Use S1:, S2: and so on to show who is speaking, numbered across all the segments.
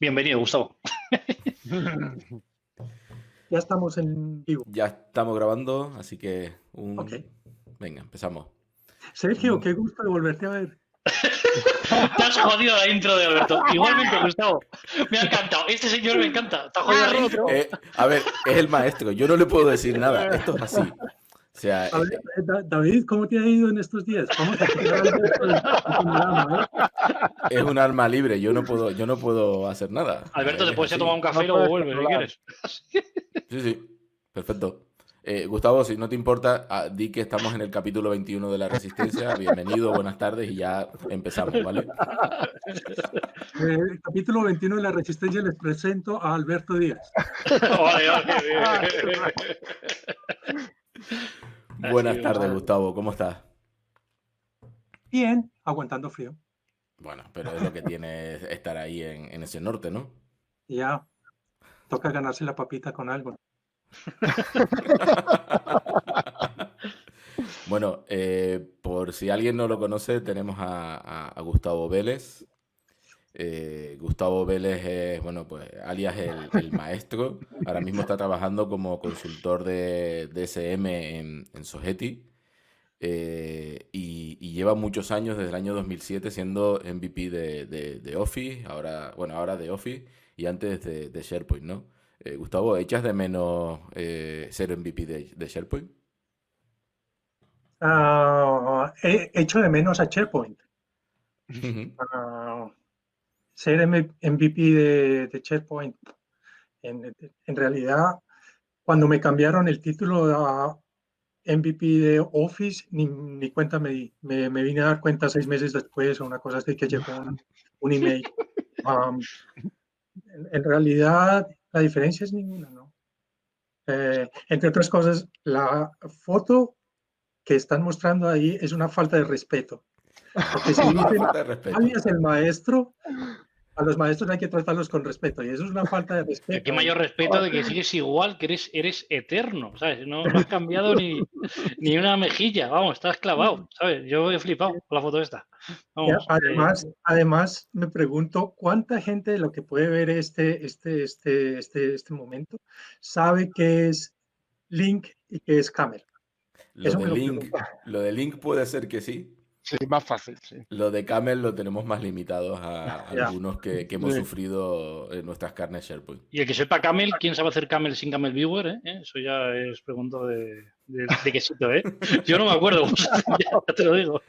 S1: Bienvenido, Gustavo.
S2: Ya estamos en vivo.
S3: Ya estamos grabando, así que
S2: Ok.
S3: Venga, empezamos.
S2: Sergio, qué gusto de volverte a ver.
S1: Te has jodido la intro de Alberto. Igualmente, Gustavo. Me ha encantado. Este señor me encanta. Te ha jodido la intro.
S3: A ver, es el maestro, yo no le puedo decir nada, esto es así. O sea,
S2: A ver, David, ¿cómo te ha ido en estos días? Vamos a quitar a Alberto del panorama,
S3: es un alma libre, yo no puedo hacer nada.
S1: Alberto,
S3: Él
S1: te
S3: es
S1: puedes ir a
S3: así.
S1: tomar un café y
S4: No
S1: luego
S4: puedes
S1: vuelves si
S4: controlar.
S1: quieres.
S3: Sí, perfecto. Gustavo, si no te importa, di que estamos en el capítulo 21 de La Resistencia. Bienvenido, buenas tardes y ya empezamos, ¿vale?
S2: Capítulo 21 de La Resistencia, les presento a Alberto Díaz.
S1: Vale.
S3: Buenas
S1: Así,
S3: tardes,
S1: vale.
S3: Gustavo, ¿cómo estás?
S2: Bien, aguantando frío.
S3: Bueno, pero es lo que tiene estar ahí en ese norte, ¿no?
S2: Ya, toca ganarse la papita con algo.
S3: Bueno, por si alguien no lo conoce, tenemos a Gustavo Vélez. Gustavo Vélez es, bueno, pues alias el maestro. Ahora mismo está trabajando como consultor de DSM en Sogeti. Y lleva muchos años, desde el año 2007, siendo MVP de Office, ahora de Office y antes de SharePoint, ¿no? Gustavo, ¿echas de menos ser MVP de SharePoint?
S2: Echo de menos a SharePoint. Ser MVP de SharePoint. En realidad, cuando me cambiaron el título a MVP de Office, ni cuenta me di. Me vine a dar cuenta 6 meses después o una cosa así que llegó un email. En realidad, la diferencia es ninguna, ¿no? Entre otras cosas, la foto que están mostrando ahí es una falta de respeto. Porque si
S3: Una
S2: dicen,
S3: falta de respeto.
S2: alias el maestro, a los maestros hay que tratarlos con respeto. Y eso es una falta de respeto.
S1: Qué mayor respeto de que sigues igual, que eres eterno, ¿sabes? No has cambiado ni una mejilla, vamos, estás clavado, ¿sabes? Yo he flipado con la foto esta. Vamos,
S2: Además, me pregunto cuánta gente de lo que puede ver este momento sabe qué es Link y qué es Camel.
S3: Lo de Link puede ser que sí.
S4: Sí, más fácil, sí.
S3: Lo de Camel lo tenemos más limitados a algunos que hemos
S4: Sí.
S3: sufrido en nuestras carnes SharePoint.
S1: Y el que sepa Camel, ¿quién sabe hacer Camel sin Camel Viewer? Eso ya es pregunta de quesito, ¿eh? Yo no me acuerdo, ya te lo digo.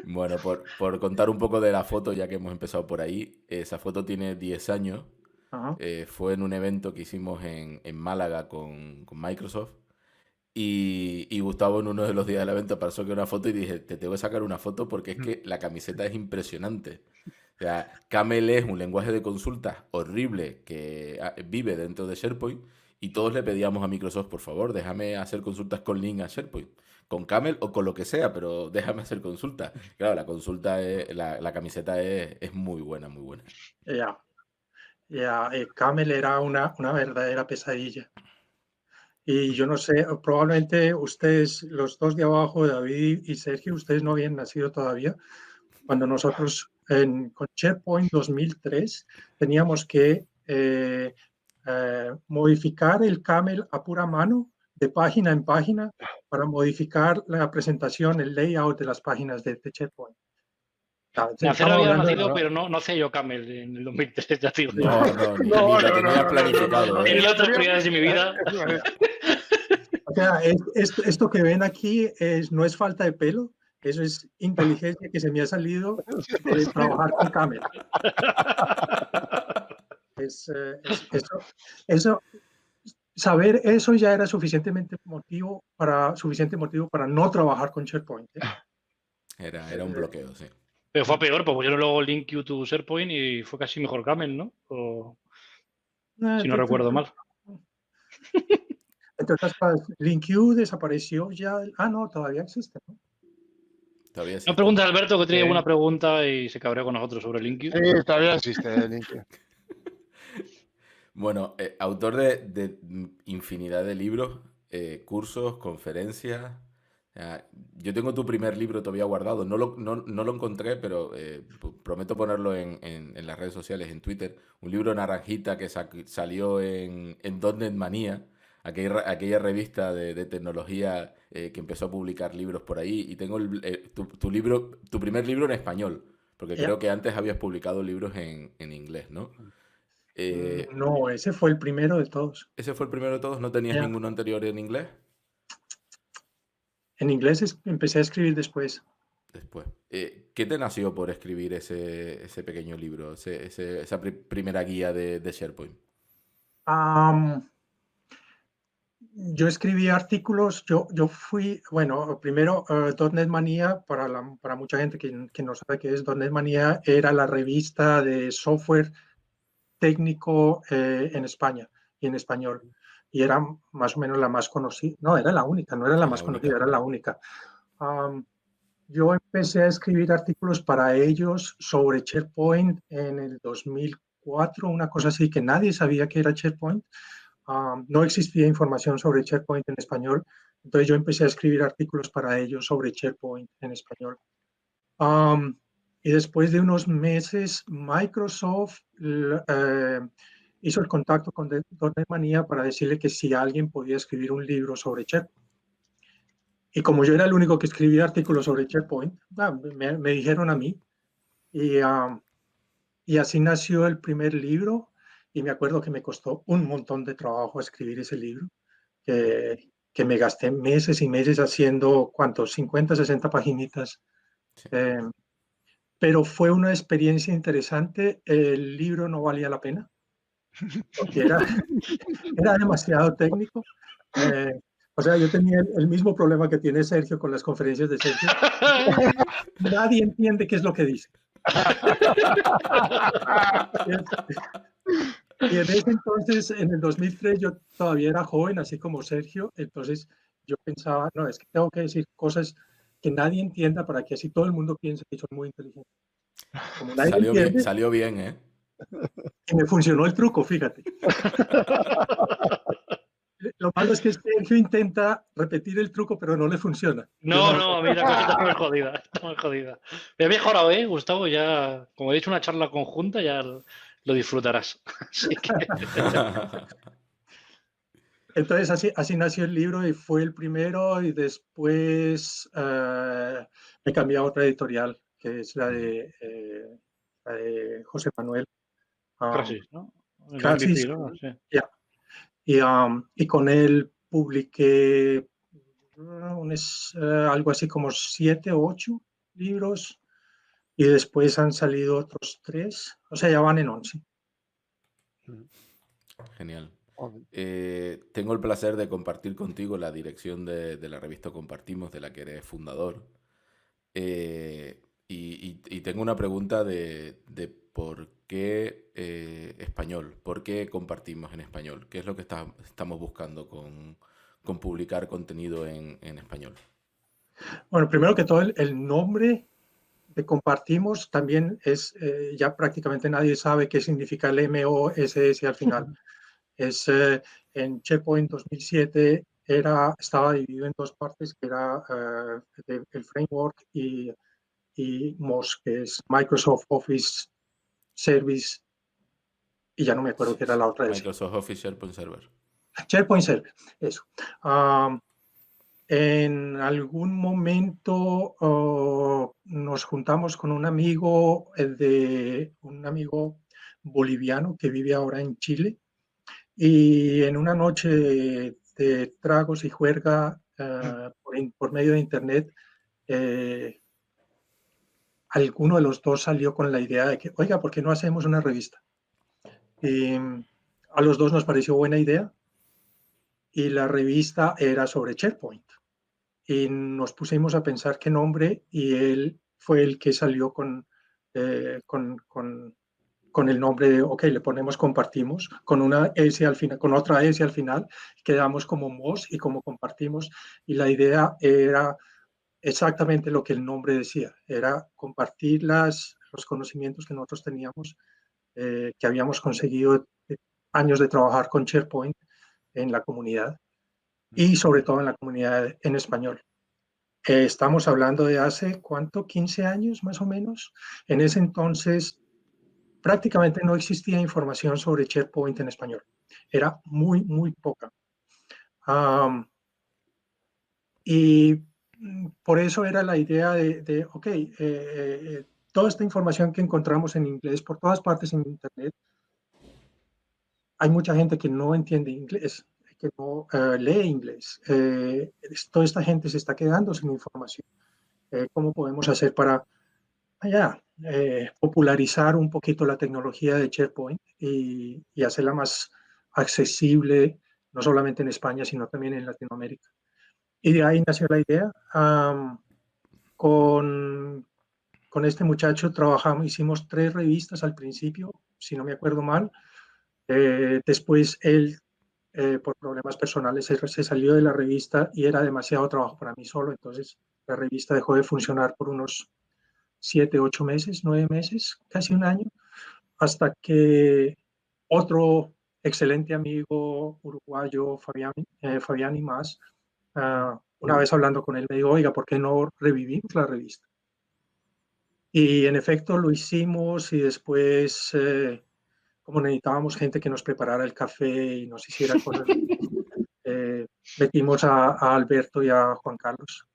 S3: Bueno, por contar un poco de la foto, ya que hemos empezado por ahí, esa foto tiene 10 años.
S2: Ajá.
S3: Fue en un evento que hicimos en Málaga con Microsoft. Y Gustavo en uno de los días del evento pasó que una foto y dije, te tengo que sacar una foto porque es que la camiseta es impresionante. O sea, Camel es un lenguaje de consultas horrible que vive dentro de SharePoint y todos le pedíamos a Microsoft, por favor, déjame hacer consultas con Link a SharePoint, con Camel o con lo que sea, pero déjame hacer consultas. Claro, la consulta, la camiseta es muy buena, muy buena.
S2: Camel era una verdadera pesadilla. Y yo no sé, probablemente ustedes, los dos de abajo, David y Sergio, ustedes no habían nacido todavía. Cuando nosotros con SharePoint 2003 teníamos que modificar el Camel a pura mano, de página en página, para modificar la presentación, el layout de las páginas de SharePoint.
S1: Nacer había nacido, pero no hacía yo Camel en el 2003, ya te digo.
S3: Ni lo tenía planificado.
S1: Tenía otras prioridades de mi vida.
S2: O sea, esto que ven aquí no es falta de pelo, eso es inteligencia que se me ha salido de trabajar con Camel. Saber eso ya era suficiente motivo para no trabajar con SharePoint.
S3: Era un bloqueo, sí.
S1: Pero fue peor, porque pusieron luego Link You to SharePoint y fue casi mejor Camel, ¿no? Si no recuerdo mal.
S2: Entre otras cosas, LinkU desapareció ya. No, todavía existe, ¿no?
S3: Todavía existe.
S1: No pregunta Alberto que tiene una pregunta y se cabreó con nosotros sobre LinkU.
S4: Sí, todavía existe LinkU.
S3: Bueno, autor de infinidad de libros, cursos, conferencias, Yo tengo tu primer libro todavía guardado. No lo encontré, pero prometo ponerlo en las redes sociales, en Twitter. Un libro naranjita que salió en .NET Manía, aquella revista de tecnología que empezó a publicar libros por ahí. Y tengo tu primer libro en español, porque
S2: Ya.
S3: creo que antes habías publicado libros en inglés, ¿no?
S2: No, ese fue el primero de todos.
S3: ¿Ese fue el primero de todos? ¿No tenías
S2: Ya.
S3: ninguno anterior en inglés?
S2: En inglés empecé a escribir después.
S3: Después. ¿Qué te nació por escribir ese pequeño libro, esa primera guía de SharePoint?
S2: Yo escribí artículos, yo fui, bueno, primero .NET Manía, para mucha gente que no sabe qué es, .NET Manía era la revista de software técnico en España y en español. Y era más o menos la más conocida, no, era la única, no era la
S3: Sí,
S2: más
S3: la
S2: conocida,
S3: única.
S2: era la única. Yo empecé a escribir artículos para ellos sobre SharePoint en el 2004, una cosa así, que nadie sabía que era SharePoint. No existía información sobre SharePoint en español, entonces yo empecé a escribir artículos para ellos sobre SharePoint en español. Y después de unos meses, Microsoft hizo el contacto con .NET Manía para decirle que si alguien podía escribir un libro sobre SharePoint. Y como yo era el único que escribía artículos sobre SharePoint, me dijeron a mí. Y así nació el primer libro. Y me acuerdo que me costó un montón de trabajo escribir ese libro, que me gasté meses y meses haciendo, ¿cuántos? 50, 60 paginitas.
S3: Sí.
S2: Pero fue una experiencia interesante. El libro no valía la pena, porque era demasiado técnico. O sea, yo tenía el mismo problema que tiene Sergio con las conferencias de Sergio. Nadie entiende qué es lo que dice. Y en ese entonces, en el 2003, yo todavía era joven, así como Sergio. Entonces yo pensaba, no, es que tengo que decir cosas que nadie entienda para que así todo el mundo piense que soy muy inteligente. Como nadie entiende,
S3: Salió bien, ¿eh?
S2: y me funcionó el truco, fíjate. Lo malo es que Sergio intenta repetir el truco, pero no le funciona.
S1: No, a mí la cosa está muy jodida. Está muy jodida. Me he mejorado, Gustavo? Ya, como he dicho, una charla conjunta, ya lo disfrutarás. Así que...
S2: Entonces así nació el libro y fue el primero, y después me cambié a otra editorial, que es la de José Manuel.
S1: Crasis, ¿no? El
S2: Crasis,
S1: MVP, ¿no? Sí.
S2: yeah. Y con él publiqué algo así como 7 o 8 libros, y después han salido otros 3, o sea, ya van en 11.
S3: Genial. Tengo el placer de compartir contigo la dirección de la revista Compartimos, de la que eres fundador. Y tengo una pregunta de por qué español, por qué compartimos en español, qué es lo que estamos buscando con publicar contenido en español.
S2: Bueno, primero que todo, el nombre de Compartimos también es, ya prácticamente nadie sabe qué significa el MOSS al final. Es en SharePoint 2007 estaba dividido en 2 partes, que era el framework y MOS, que es Microsoft Office Service, y ya no me acuerdo qué era la otra.
S3: Microsoft Office SharePoint Server.
S2: SharePoint Server, eso. En algún momento nos juntamos con un amigo boliviano que vive ahora en Chile, y en una noche de tragos y juerga por medio de internet, alguno de los dos salió con la idea de que, oiga, ¿por qué no hacemos una revista? Y a los dos nos pareció buena idea, y la revista era sobre SharePoint. Y nos pusimos a pensar qué nombre, y él fue el que salió con el nombre de, ok, le ponemos Compartimos, con una S al final, con otra S al final, quedamos como MOS y como Compartimos, y la idea era exactamente lo que el nombre decía, era compartir los conocimientos que nosotros teníamos, que habíamos conseguido años de trabajar con SharePoint en la comunidad, y sobre todo en la comunidad en español. Estamos hablando de hace, ¿cuánto? 15 años más o menos. En ese entonces prácticamente no existía información sobre SharePoint en español. Era muy, muy poca. Y por eso era la idea ok, toda esta información que encontramos en inglés por todas partes en Internet, hay mucha gente que no entiende inglés, que no lee inglés. Toda esta gente se está quedando sin información. ¿Cómo podemos hacer para popularizar un poquito la tecnología de SharePoint y hacerla más accesible, no solamente en España, sino también en Latinoamérica? Y de ahí nació la idea. Con, con este muchacho hicimos 3 revistas al principio, si no me acuerdo mal. Después él, por problemas personales, se salió de la revista y era demasiado trabajo para mí solo. Entonces la revista dejó de funcionar por unos 7, 8 meses, 9 meses, casi un año, hasta que otro excelente amigo uruguayo, Fabián y más, una vez hablando con él me dijo, oiga, ¿por qué no revivimos la revista? Y en efecto lo hicimos y después, como necesitábamos gente que nos preparara el café y nos hiciera cosas, metimos a Alberto y a Juan Carlos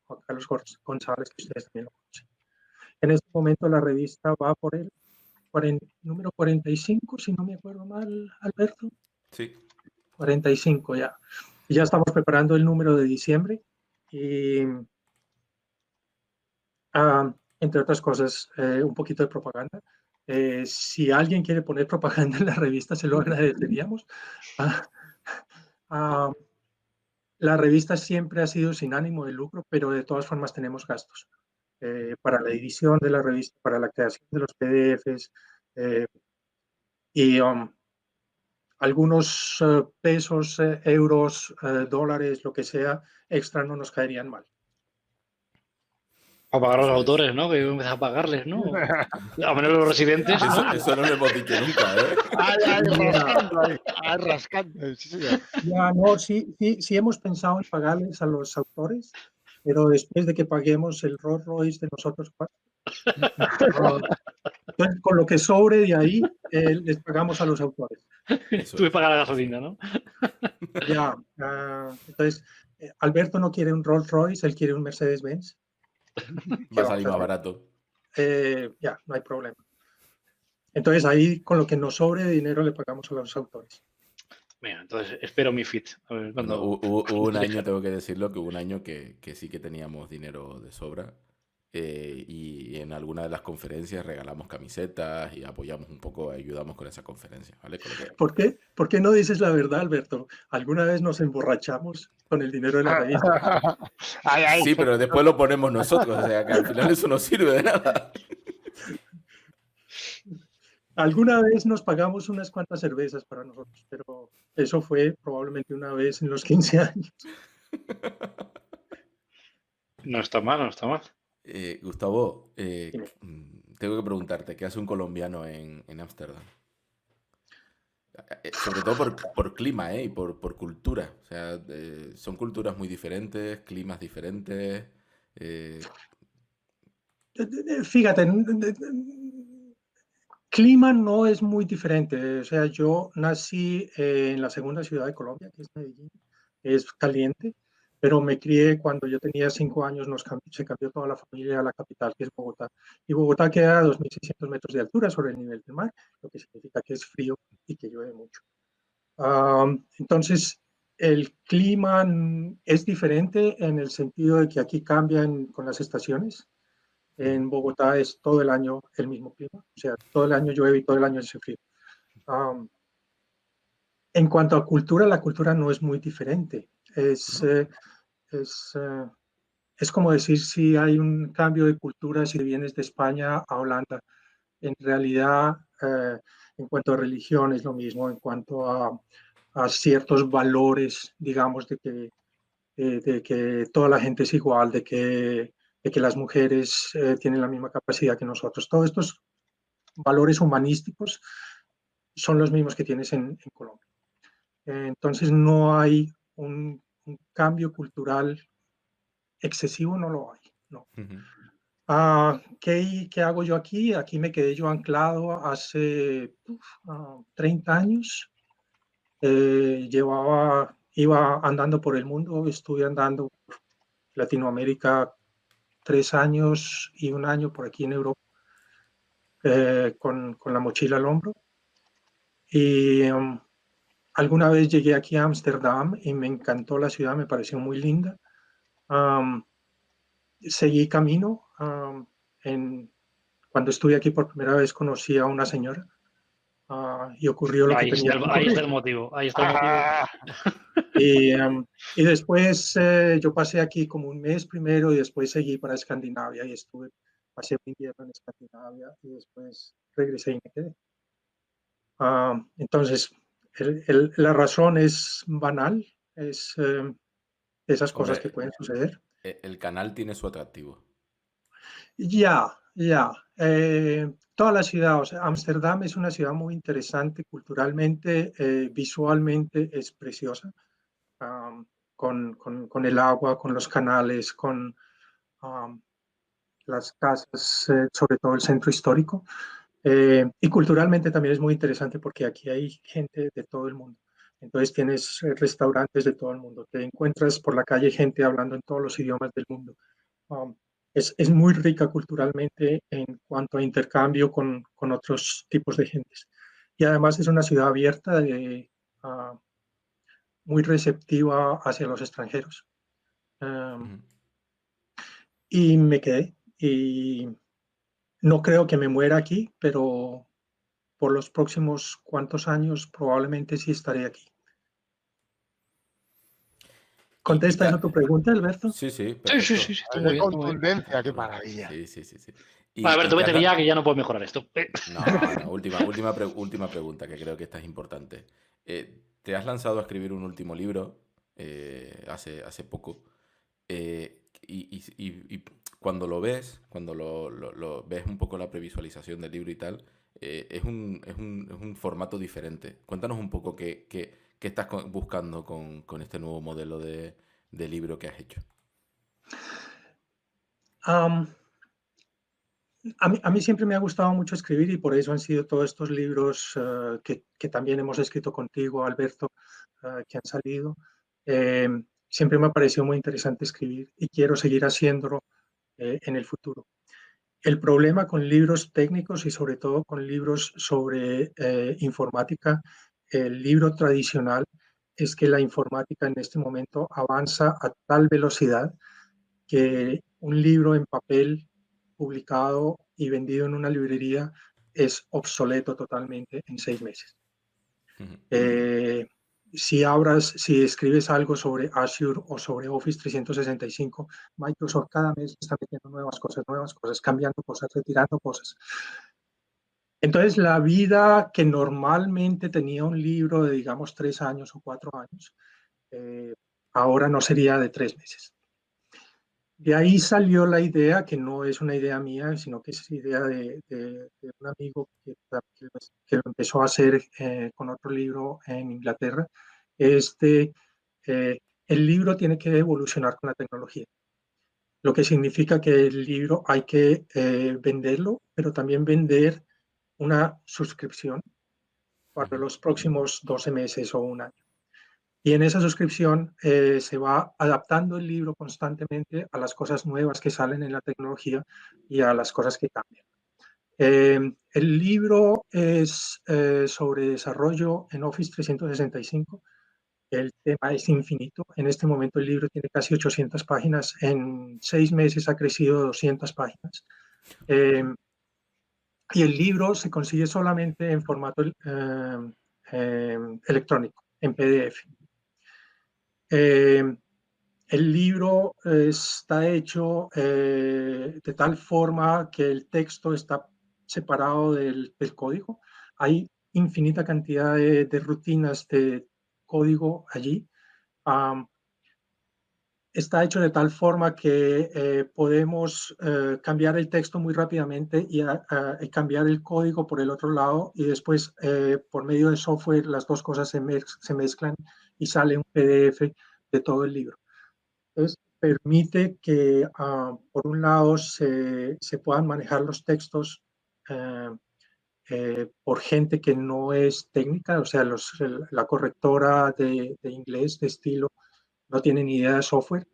S2: González, que ustedes también lo conocen. En este momento la revista va por el número 45, si no me acuerdo mal, Alberto.
S3: Sí.
S2: 45 ya. Y ya estamos preparando el número de diciembre y, entre otras cosas, un poquito de propaganda. Si alguien quiere poner propaganda en la revista, se lo agradeceríamos. La revista siempre ha sido sin ánimo de lucro, pero de todas formas tenemos gastos para la edición de la revista, para la creación de los PDFs y algunos pesos, euros, dólares, lo que sea, extra no nos caerían mal.
S1: A pagar a los
S3: Eso es.
S1: autores, ¿no? Que empezar a pagarles, ¿no? A menos los residentes, ¿no?
S3: Eso no lo hemos dicho nunca, ¿eh?
S4: Rascando, sí, señor.
S2: Ya, no, sí hemos pensado en pagarles a los autores, pero después de que paguemos el Rolls Royce de nosotros cuatro, entonces, con lo que sobre de ahí, les pagamos a los autores.
S3: Eso
S1: Tuve que
S3: es.
S1: pagar la gasolina, ¿no?
S2: Ya, entonces, Alberto no quiere un Rolls Royce, él quiere un Mercedes-Benz.
S3: Va a salir más barato.
S2: Ya, no hay problema. Entonces, ahí con lo que nos sobre de dinero le pagamos a los autores.
S1: Mira, entonces espero mi fit. A ver,
S3: Bueno,
S1: cuando...
S3: hubo un año, tengo que decirlo, que hubo un año que sí que teníamos dinero de sobra. Y en alguna de las conferencias regalamos camisetas y apoyamos un poco, ayudamos con esa conferencia, ¿vale? Con lo que...
S2: ¿Por qué no dices la verdad, Alberto? ¿Alguna vez nos emborrachamos con el dinero de la revista?
S3: Sí, pero después lo ponemos nosotros, o sea que al final eso no sirve de nada.
S2: Alguna vez nos pagamos unas cuantas cervezas para nosotros, pero eso fue probablemente una vez en los 15 años.
S1: No está mal, no está mal.
S3: Gustavo, tengo que preguntarte, ¿qué hace un colombiano en Ámsterdam? Sobre todo por clima, y por cultura. O sea, son culturas muy diferentes, climas diferentes.
S2: Fíjate, clima no es muy diferente. O sea, yo nací en la segunda ciudad de Colombia, que es Medellín. Es caliente, pero me crié cuando yo tenía 5 años, se cambió toda la familia a la capital, que es Bogotá. Y Bogotá queda a 2.600 metros de altura sobre el nivel del mar, lo que significa que es frío y que llueve mucho. Entonces, el clima es diferente en el sentido de que aquí cambian con las estaciones. En Bogotá es todo el año el mismo clima, o sea, todo el año llueve y todo el año hace frío. En cuanto a cultura, la cultura no es muy diferente. Es como decir si hay un cambio de cultura si vienes de España a Holanda. En realidad, en cuanto a religión es lo mismo, en cuanto a ciertos valores, digamos, de que toda la gente es igual, de que las mujeres tienen la misma capacidad que nosotros. Todos estos valores humanísticos son los mismos que tienes en Colombia. Entonces no hay un cambio cultural excesivo no lo hay, no.
S3: Ujú.
S2: ¿Qué hago yo aquí? Aquí me quedé yo anclado hace 30 años. Iba andando por el mundo, estuve andando por Latinoamérica 3 años y 1 año por aquí en Europa, con la mochila al hombro. Y alguna vez llegué aquí a Ámsterdam y me encantó la ciudad, me pareció muy linda. Seguí camino. Cuando estuve aquí por primera vez conocí a una señora y ocurrió lo que
S1: Ahí
S2: tenía
S1: está,
S2: que
S1: ahí está
S2: ocurrir.
S1: el motivo. Ahí está el motivo.
S4: Ah,
S2: Y después yo pasé aquí como 1 mes primero y después seguí para Escandinavia y pasé un invierno en Escandinavia y después regresé y me quedé. Entonces, la razón es banal, es esas cosas que
S3: Hombre,
S2: pueden suceder.
S3: el canal tiene su atractivo.
S2: Ya. Toda la ciudad, o sea, Ámsterdam es una ciudad muy interesante culturalmente, visualmente es preciosa, um, con el agua, con los canales, con um, las casas, sobre todo el centro histórico. Y culturalmente también es muy interesante porque aquí hay gente de todo el mundo. Entonces tienes restaurantes de todo el mundo. Te encuentras por la calle gente hablando en todos los idiomas del mundo. Um, es muy rica culturalmente en cuanto a intercambio con otros tipos de gentes. Y además es una ciudad abierta, muy receptiva hacia los extranjeros. Um,
S3: Ujú.
S2: y me quedé. Y no creo que me muera aquí, pero por los próximos cuantos años probablemente sí estaré aquí.
S3: Y
S2: ¿Contesta eso tu pregunta, Alberto?
S3: Sí, sí,
S1: Sí, sí,
S3: perfecto.
S1: sí, está muy
S4: qué
S1: bien, está muy bien.
S4: contundencia, qué
S3: Bueno,
S4: maravilla.
S3: sí, sí, sí, sí.
S1: Vale,
S3: Y
S1: Alberto,
S3: te
S1: vete
S3: has
S1: que
S3: da-
S1: ya no puedo mejorar esto.
S3: No, no, última pregunta, que creo que esta es importante. Te has lanzado a escribir un último libro hace poco. Y cuando lo ves, cuando lo ves un poco la previsualización del libro y tal, es un formato diferente. Cuéntanos un poco qué estás buscando con este nuevo modelo de libro que has hecho.
S2: Um, a mí siempre me ha gustado mucho escribir y por eso han sido todos estos libros que también hemos escrito contigo, Alberto, que han salido. Eh, Siempre me ha parecido muy interesante escribir y quiero seguir haciéndolo en el futuro. El problema con libros técnicos y sobre todo con libros sobre informática, el libro tradicional, es que la informática en este momento avanza a tal velocidad que un libro en papel publicado y vendido en una librería es obsoleto totalmente en 6 meses.
S3: Ujú.
S2: Eh, si escribes algo sobre Azure o sobre Office 365, Microsoft cada mes está metiendo nuevas cosas, cambiando cosas, retirando cosas. Entonces, la vida que normalmente tenía un libro de, digamos, 3 años o 4 años, ahora no sería de 3 meses. De ahí salió la idea, que no es una idea mía, sino que es idea de un amigo que lo empezó a hacer con otro libro en Inglaterra. Este, el libro tiene que evolucionar con la tecnología, lo que significa que el libro hay que venderlo, pero también vender una suscripción para
S3: Ujú.
S2: los próximos 12 meses o 1 año. Y en esa suscripción se va adaptando el libro constantemente a las cosas nuevas que salen en la tecnología y a las cosas que cambian. El libro es sobre desarrollo en Office 365. El tema es infinito. En este momento el libro tiene casi 800 páginas. En 6 meses ha crecido 200 páginas. Eh, y el libro se consigue solamente en formato electrónico, en PDF. Eh, el libro está hecho de tal forma que el texto está separado del código. Hay infinita cantidad de rutinas de código allí. Um, Está hecho de tal forma que podemos cambiar el texto muy rápidamente y cambiar el código por el otro lado y después por medio de software las dos cosas se mezclan y sale un PDF de todo el libro. Entonces, permite que, por un lado, se puedan manejar los textos por gente que no es técnica, o sea, la correctora de inglés, de estilo, no tiene ni idea de software,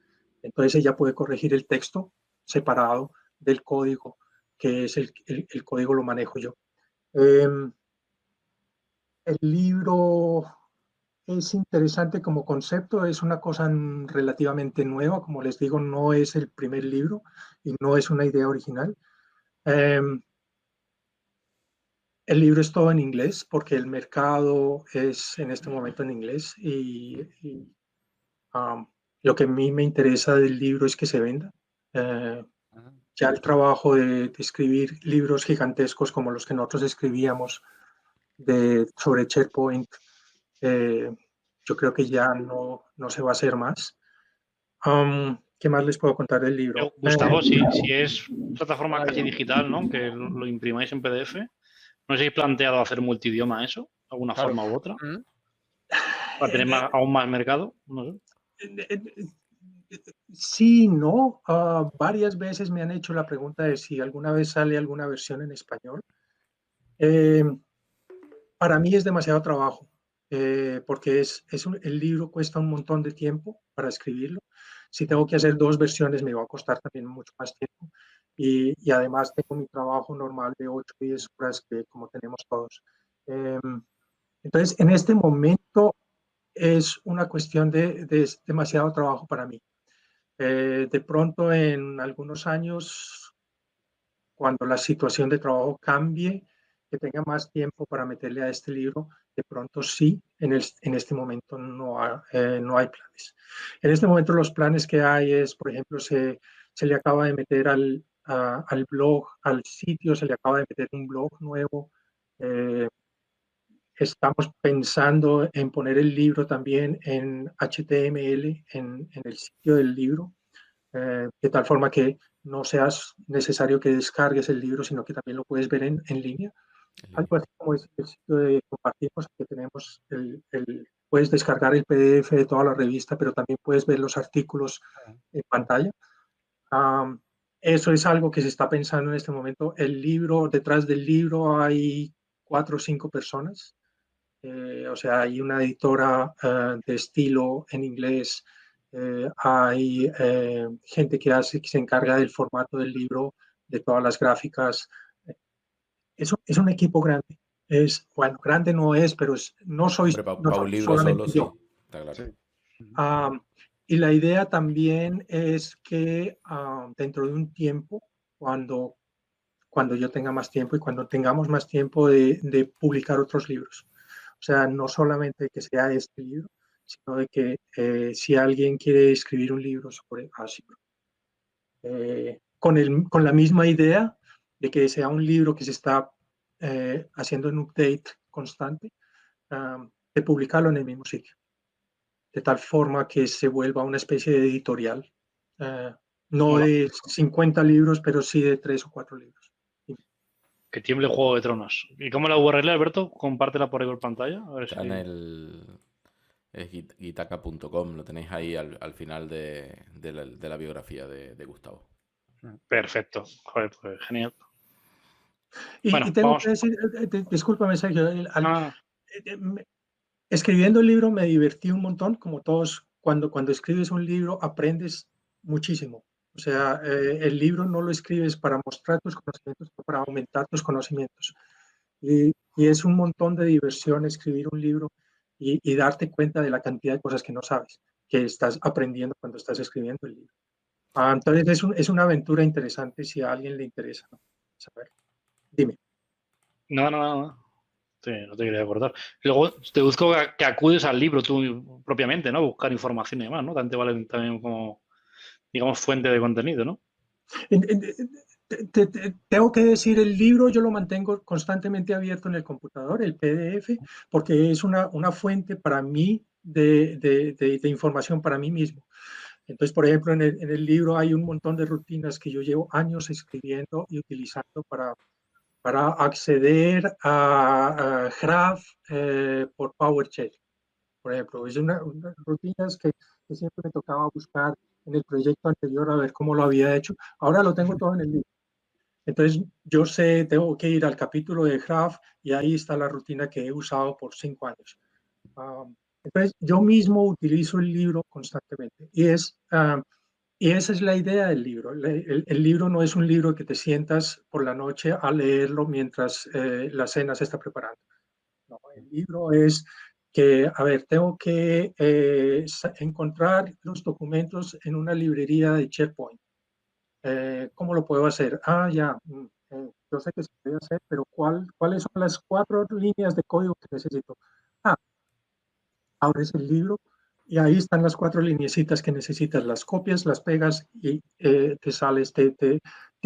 S2: entonces ella puede corregir el texto separado del código, que es el código lo manejo yo. El libro es interesante como concepto, es una cosa relativamente nueva, como les digo, no es el primer libro y no es una idea original. El libro es todo en inglés porque el mercado es en este momento en inglés um, lo que a mí me interesa del libro es que se venda. Ya el trabajo de escribir libros gigantescos como los que nosotros escribíamos sobre SharePoint, yo creo que ya no se va a hacer más. ¿Qué más les puedo contar del libro?
S1: Gustavo, si es plataforma casi digital, ¿no? Que lo imprimáis en PDF, ¿no os habéis planteado hacer multidioma eso? ¿De alguna forma u otra? Para tener aún más mercado, no sé.
S2: Sí, no. Varias veces me han hecho la pregunta de si alguna vez sale alguna versión en español. Para mí es demasiado trabajo, porque el libro cuesta un montón de tiempo para escribirlo. Si tengo que hacer 2 versiones me va a costar también mucho más tiempo. Y además tengo mi trabajo normal de 8 o 10 horas que como tenemos todos. Entonces, en este momento es una cuestión de demasiado trabajo para mí. De pronto, en algunos años, cuando la situación de trabajo cambie, que tenga más tiempo para meterle a este libro, de pronto sí, en este momento no hay planes. En este momento los planes que hay es, por ejemplo, se le acaba de meter al blog, al sitio, se le acaba de meter un blog nuevo. Estamos pensando en poner el libro también en HTML, en el sitio del libro, de tal forma que no seas necesario que descargues el libro, sino que también lo puedes ver en línea. Algo así como es el sitio de Compartimos, que tenemos puedes descargar el PDF de toda la revista, pero también puedes ver los artículos en pantalla. Eso es algo que se está pensando en este momento. El libro, detrás del libro hay 4 o 5 personas. O sea, hay una editora de estilo en inglés, hay gente que se encarga del formato del libro, de todas las gráficas. Es un equipo grande. Bueno, grande no es, pero no soy,
S3: Hombre,
S2: no
S3: para
S2: soy
S3: un libro
S2: solamente
S3: solo, sí,
S2: yo.
S3: está claro.
S2: Y la idea también es que dentro de un tiempo, cuando yo tenga más tiempo y cuando tengamos más tiempo de publicar otros libros. O sea, no solamente que sea este libro, sino de que si alguien quiere escribir un libro sobre Ashibro, con la misma idea de que sea un libro que se está haciendo un update constante, de publicarlo en el mismo sitio, de tal forma que se vuelva una especie de editorial, no
S1: Hola.
S2: de 50 libros, pero sí de 3 o 4 libros.
S1: Que tiemble Juego de Tronos. ¿Y cómo la URL, Alberto? Compártela por ahí por pantalla. A ver
S3: Está
S1: si...
S3: en es gitaca.com, lo tenéis ahí al final de la biografía de Gustavo.
S1: Perfecto. Joder, pues genial.
S2: Y
S1: Bueno,
S2: tengo
S1: vamos.
S2: que decir, discúlpame, Sergio,
S1: Ah,
S2: escribiendo el libro me divertí un montón, como todos, cuando escribes un libro aprendes muchísimo. O sea, el libro no lo escribes para mostrar tus conocimientos, sino para aumentar tus conocimientos. Y es un montón de diversión escribir un libro y darte cuenta de la cantidad de cosas que no sabes, que estás aprendiendo cuando estás escribiendo el libro. Entonces es una aventura interesante si a alguien le interesa, ¿no? Saber. Dime.
S1: no. Sí, no te quería cortar. Luego te busco que acudes al libro tú propiamente, ¿no? Buscar información y demás, ¿no? Tanto vale también como, digamos, fuente de contenido, ¿no?
S2: Tengo que decir, el libro yo lo mantengo constantemente abierto en el computador, el PDF, porque es una fuente para mí de información para mí mismo. Entonces, por ejemplo, en el libro hay un montón de rutinas que yo llevo años escribiendo y utilizando para acceder a Graph por PowerShell. por ejemplo. Es una rutinas que siempre me tocaba buscar en el proyecto anterior a ver cómo lo había hecho. Ahora lo tengo todo en el libro. Entonces, yo sé, tengo que ir al capítulo de Graph y ahí está la rutina que he usado por 5 años. Entonces, yo mismo utilizo el libro constantemente y esa es la idea del libro. El libro no es un libro que te sientas por la noche a leerlo mientras la cena se está preparando. No, el libro es que, a ver, tengo que encontrar los documentos en una librería de SharePoint. ¿Cómo lo puedo hacer? Ya, yo sé que se puede hacer, pero ¿cuáles son las 4 líneas de código que necesito? Abres el libro y ahí están las 4 lineecitas que necesitas, las copias, las pegas y te sales, te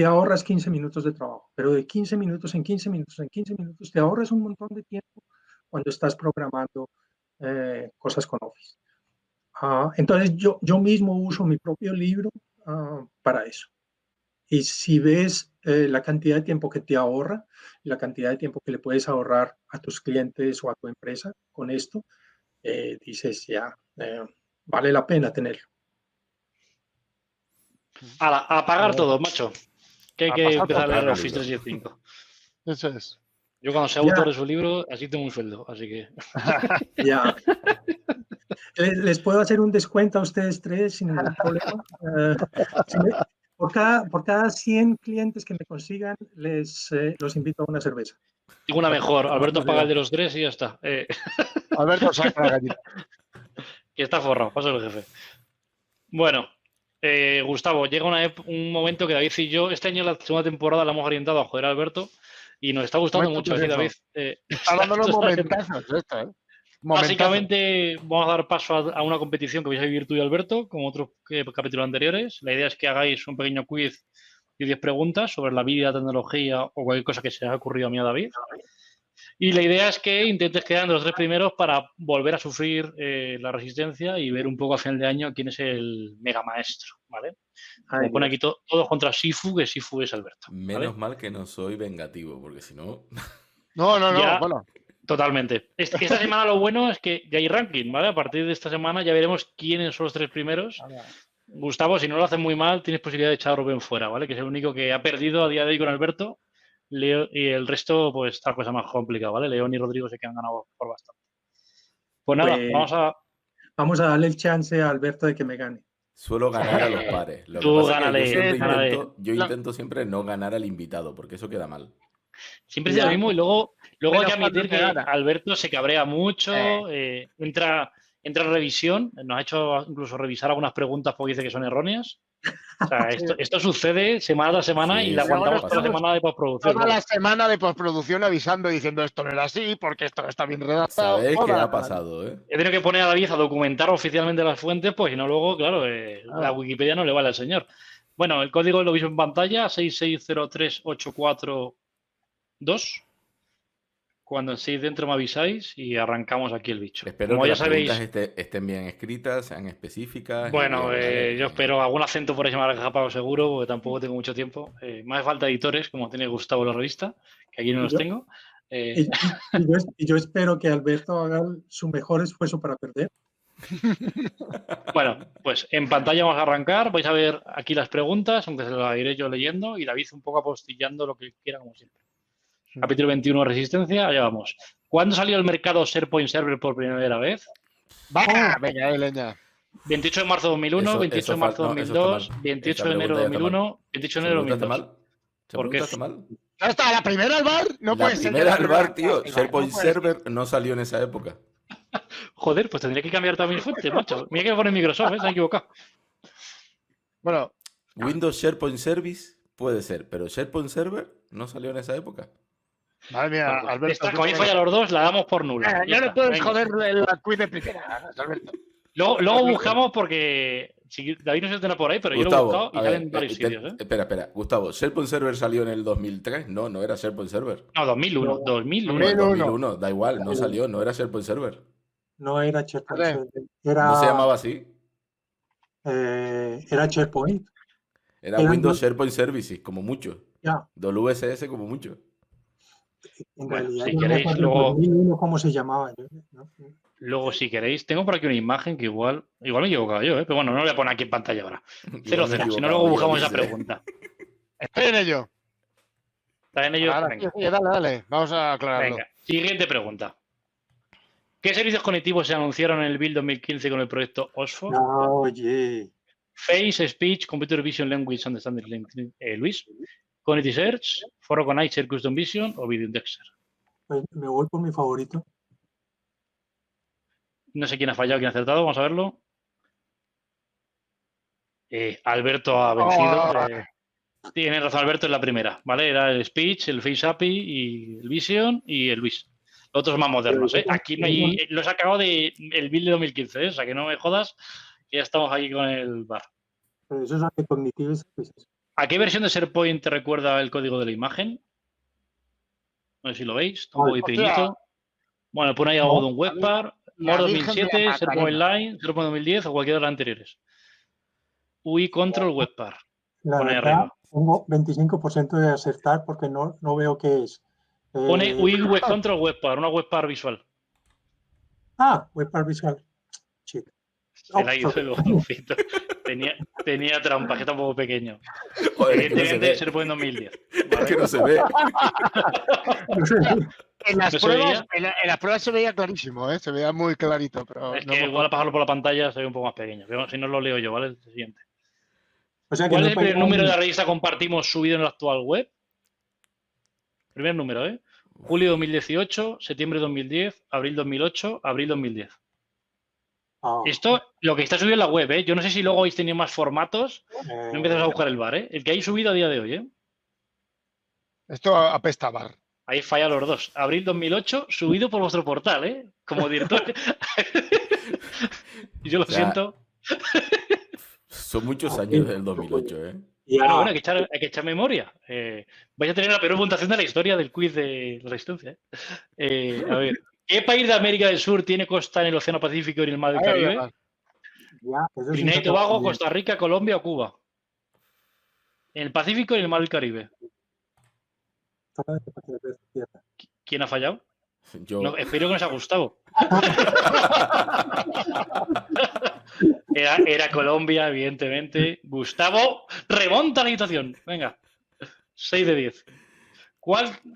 S2: ahorras 15 minutos de trabajo, pero de 15 minutos en 15 minutos en 15 minutos te ahorras un montón de tiempo cuando estás programando cosas con Office. Entonces yo mismo uso mi propio libro para eso. Y si ves la cantidad de tiempo que te ahorra, la cantidad de tiempo que le puedes ahorrar a tus clientes o a tu empresa con esto, dices, ya, vale la pena tenerlo.
S1: A pagar todo, macho. Que hay que empezar a leer
S3: todo.
S1: Office 365.
S4: Eso es.
S1: Yo cuando sea autor de su libro, así tengo un sueldo, así que...
S2: Ya. Les puedo hacer un descuento a ustedes 3 sin ningún problema. Por cada 100 clientes que me consigan, los invito a una cerveza.
S1: Tengo una mejor. Alberto paga el de los 3 y ya está.
S4: Alberto saca la gallina.
S1: Que está forrado, paso el jefe. Bueno, Gustavo, llega un momento que David y yo, este año la segunda temporada la hemos orientado a joder a Alberto y nos está gustando mucho aquí, David.
S4: Está dando los momentazos esto, ¿eh?
S1: Básicamente vamos a dar paso a una competición que vais a vivir tú y Alberto, como otros capítulos anteriores. La idea es que hagáis un pequeño quiz y 10 preguntas sobre la vida, tecnología o cualquier cosa que se haya ocurrido a mí o a David. Y la idea es que intentes quedar entre los 3 primeros para volver a sufrir la resistencia y ver un poco a final de año quién es el mega maestro, ¿vale? Como pone aquí todos contra Sifu, que Sifu es Alberto. ¿vale?
S3: Menos mal que no soy vengativo, porque si no...
S4: No,
S1: Ya,
S4: bueno.
S1: Totalmente. Esta semana lo bueno es que ya hay ranking, ¿vale? A partir de esta semana ya veremos quiénes son los 3 primeros. Gustavo, si no lo haces muy mal, tienes posibilidad de echar a Rubén fuera, ¿vale? Que es el único que ha perdido a día de hoy con Alberto. Leo, y el resto, pues, está la cosa más complicada, ¿vale? León y Rodrigo se quedan ganado por bastante. Pues nada,
S2: vamos a darle el chance a Alberto de que me gane.
S3: Suelo ganar a los pares. Lo que
S1: Tú
S3: pasa
S1: gánale,
S3: es que
S1: gánale.
S3: yo intento siempre no ganar al invitado, porque eso queda mal.
S1: Siempre es lo mismo y luego hay que admitir que Alberto se cabrea mucho, entra en revisión, nos ha hecho incluso revisar algunas preguntas porque dice que son erróneas. O sea, esto sucede semana tras semana y la aguantamos toda la semana de postproducción.
S4: Toda la semana de postproducción avisando, diciendo esto no era así, porque esto no está bien redactado.
S3: ¿Sabéis qué ha pasado,
S1: He tenido que poner a David a documentar oficialmente las fuentes, pues si no luego, claro, la Wikipedia no le vale al señor. Bueno, el código lo veis en pantalla, 6603842. Cuando estéis dentro me avisáis y arrancamos aquí el bicho.
S3: Espero
S1: Como
S3: que
S1: ya
S3: las
S1: sabéis,
S3: preguntas estén bien escritas, sean específicas.
S1: bueno, yo espero algún acento por ahí se me habrá escapado seguro, porque tampoco tengo mucho tiempo. Me hace falta editores, como tiene Gustavo en la revista, que aquí no los tengo.
S2: Y yo espero que Alberto haga su mejor esfuerzo para perder.
S1: Bueno, pues en pantalla vamos a arrancar. Vais a ver aquí las preguntas, aunque se las iré yo leyendo, y David un poco apostillando lo que quiera, como siempre. Capítulo 21, Resistencia, allá vamos. ¿Cuándo salió al mercado SharePoint Server por primera vez?
S4: Venga, leña.
S1: 28 de marzo de 2001, 28 de marzo de 2002, 28 de enero de 2001, 28 de enero de 2002.
S3: ¿Por qué? mal?
S4: ¿Ya está? ¿La primera al bar? No puede ser.
S3: La primera al bar, tío. SharePoint Server no salió en esa época.
S1: Joder, pues tendría que cambiar también fuente, macho. Mira que poner Microsoft, se ha equivocado.
S4: Bueno.
S3: Windows SharePoint Service puede ser, pero SharePoint Server no salió en esa época.
S4: Madre mía,
S1: Bueno,
S4: Alberto.
S1: Como ya los dos, la damos por nula.
S4: Ya no puedes joder la quiz de primera, Alberto.
S1: Luego buscamos porque David no se tendrá por ahí, pero Gustavo, yo lo he buscado y salen varios sitios.
S3: Espera. Gustavo, ¿SharePoint Server salió en el 2003? No era SharePoint Server.
S1: No, 2001.
S3: 2001, da igual, no salió, no era SharePoint Server.
S2: No era SharePoint Server.
S3: ¿No se llamaba así?
S2: Era SharePoint.
S3: Era Windows SharePoint Services, como mucho.
S2: Ya.
S3: WSS, como mucho.
S2: En realidad,
S1: si queréis, luego...
S2: ¿Cómo se llamaba? ¿No?
S1: Luego, si queréis, tengo por aquí una imagen que igual me he equivocado yo, pero bueno, no lo voy a poner aquí en pantalla ahora. 0-0, si no luego buscamos esa pregunta.
S4: Estoy en ello.
S1: ¿Está en ello?
S4: Ahora,
S1: Venga.
S4: sí, dale. Vamos a aclararlo.
S1: Venga, siguiente pregunta. ¿Qué servicios cognitivos se anunciaron en el Build 2015 con el proyecto Oxford?
S2: Oye.
S1: Face, Speech, Computer Vision Language Understanding, Luis. Cognitive Search, For Organizer Custom Vision o Video Indexer.
S2: Me voy por mi favorito.
S1: No sé quién ha fallado, quién ha acertado. Vamos a verlo. Alberto ha vencido. Tiene razón, Alberto, es la primera, ¿vale? Era el Speech, el Face API y el Vision y el Luis. Los otros más modernos, ¿eh? Aquí no hay... Lo he sacado del Build de 2015, ¿eh? O sea, que no me jodas, que ya estamos aquí con el bar.
S2: Pero eso es de Cognitive Services.
S1: ¿A qué versión de SharePoint te recuerda el código de la imagen? No sé si lo veis, está un poco pequeñito. Bueno, pone ahí algo de un WebPar, More 2007, SharePoint Line, SharePoint 2010 o cualquiera de las anteriores. UI Control WebPar.
S2: La
S1: Pone
S2: verdad,
S1: arriba.
S2: tengo 25% de acertar porque no veo qué es.
S1: Pone UI Web Control WebPar, una WebPar visual.
S2: WebPar visual. Shit.
S1: Se le ha ido el botoncito. Tenía trampa, que está un poco pequeño.
S3: Joder,
S1: Evidentemente, SharePoint 2010. ¿vale?
S3: Es que no se ve.
S4: En las pruebas se veía clarísimo, ¿eh? Se veía muy clarito. Pero
S1: Es
S4: no
S1: que
S4: me-
S1: igual a pasarlo por la pantalla se ve un poco más pequeño. Pero si no lo leo yo, ¿vale? El siguiente.
S2: O sea que
S1: ¿Cuál
S2: no
S1: es el primer número de la revista Compartimos subido en la actual web? Primer número, ¿eh? Julio 2018, septiembre 2010, abril 2008, abril 2010. Esto, lo que está subido en la web, ¿eh? Yo no sé si luego habéis tenido más formatos. No empiezas a buscar el bar, ¿eh? El que hay subido a día de hoy, ¿eh?
S4: Esto apesta a bar.
S1: Ahí falla los dos. Abril 2008, subido por vuestro portal, ¿eh? Como director. Yo lo siento.
S3: Son muchos años del 2008, ¿eh?
S1: Bueno, hay que echar memoria. Vais a tener la peor puntuación de la historia del quiz de la resistencia. A ver, ¿qué país de América del Sur tiene costa en el Océano Pacífico y en el Mar del Caribe? Trinidad y Tobago, Costa Rica, Colombia o Cuba. En el Pacífico y en el Mar del Caribe. ¿Quién ha fallado?
S3: Yo.
S1: No, espero que no sea Gustavo. Era Colombia, evidentemente. Gustavo, remonta la situación. Venga, 6 de 10.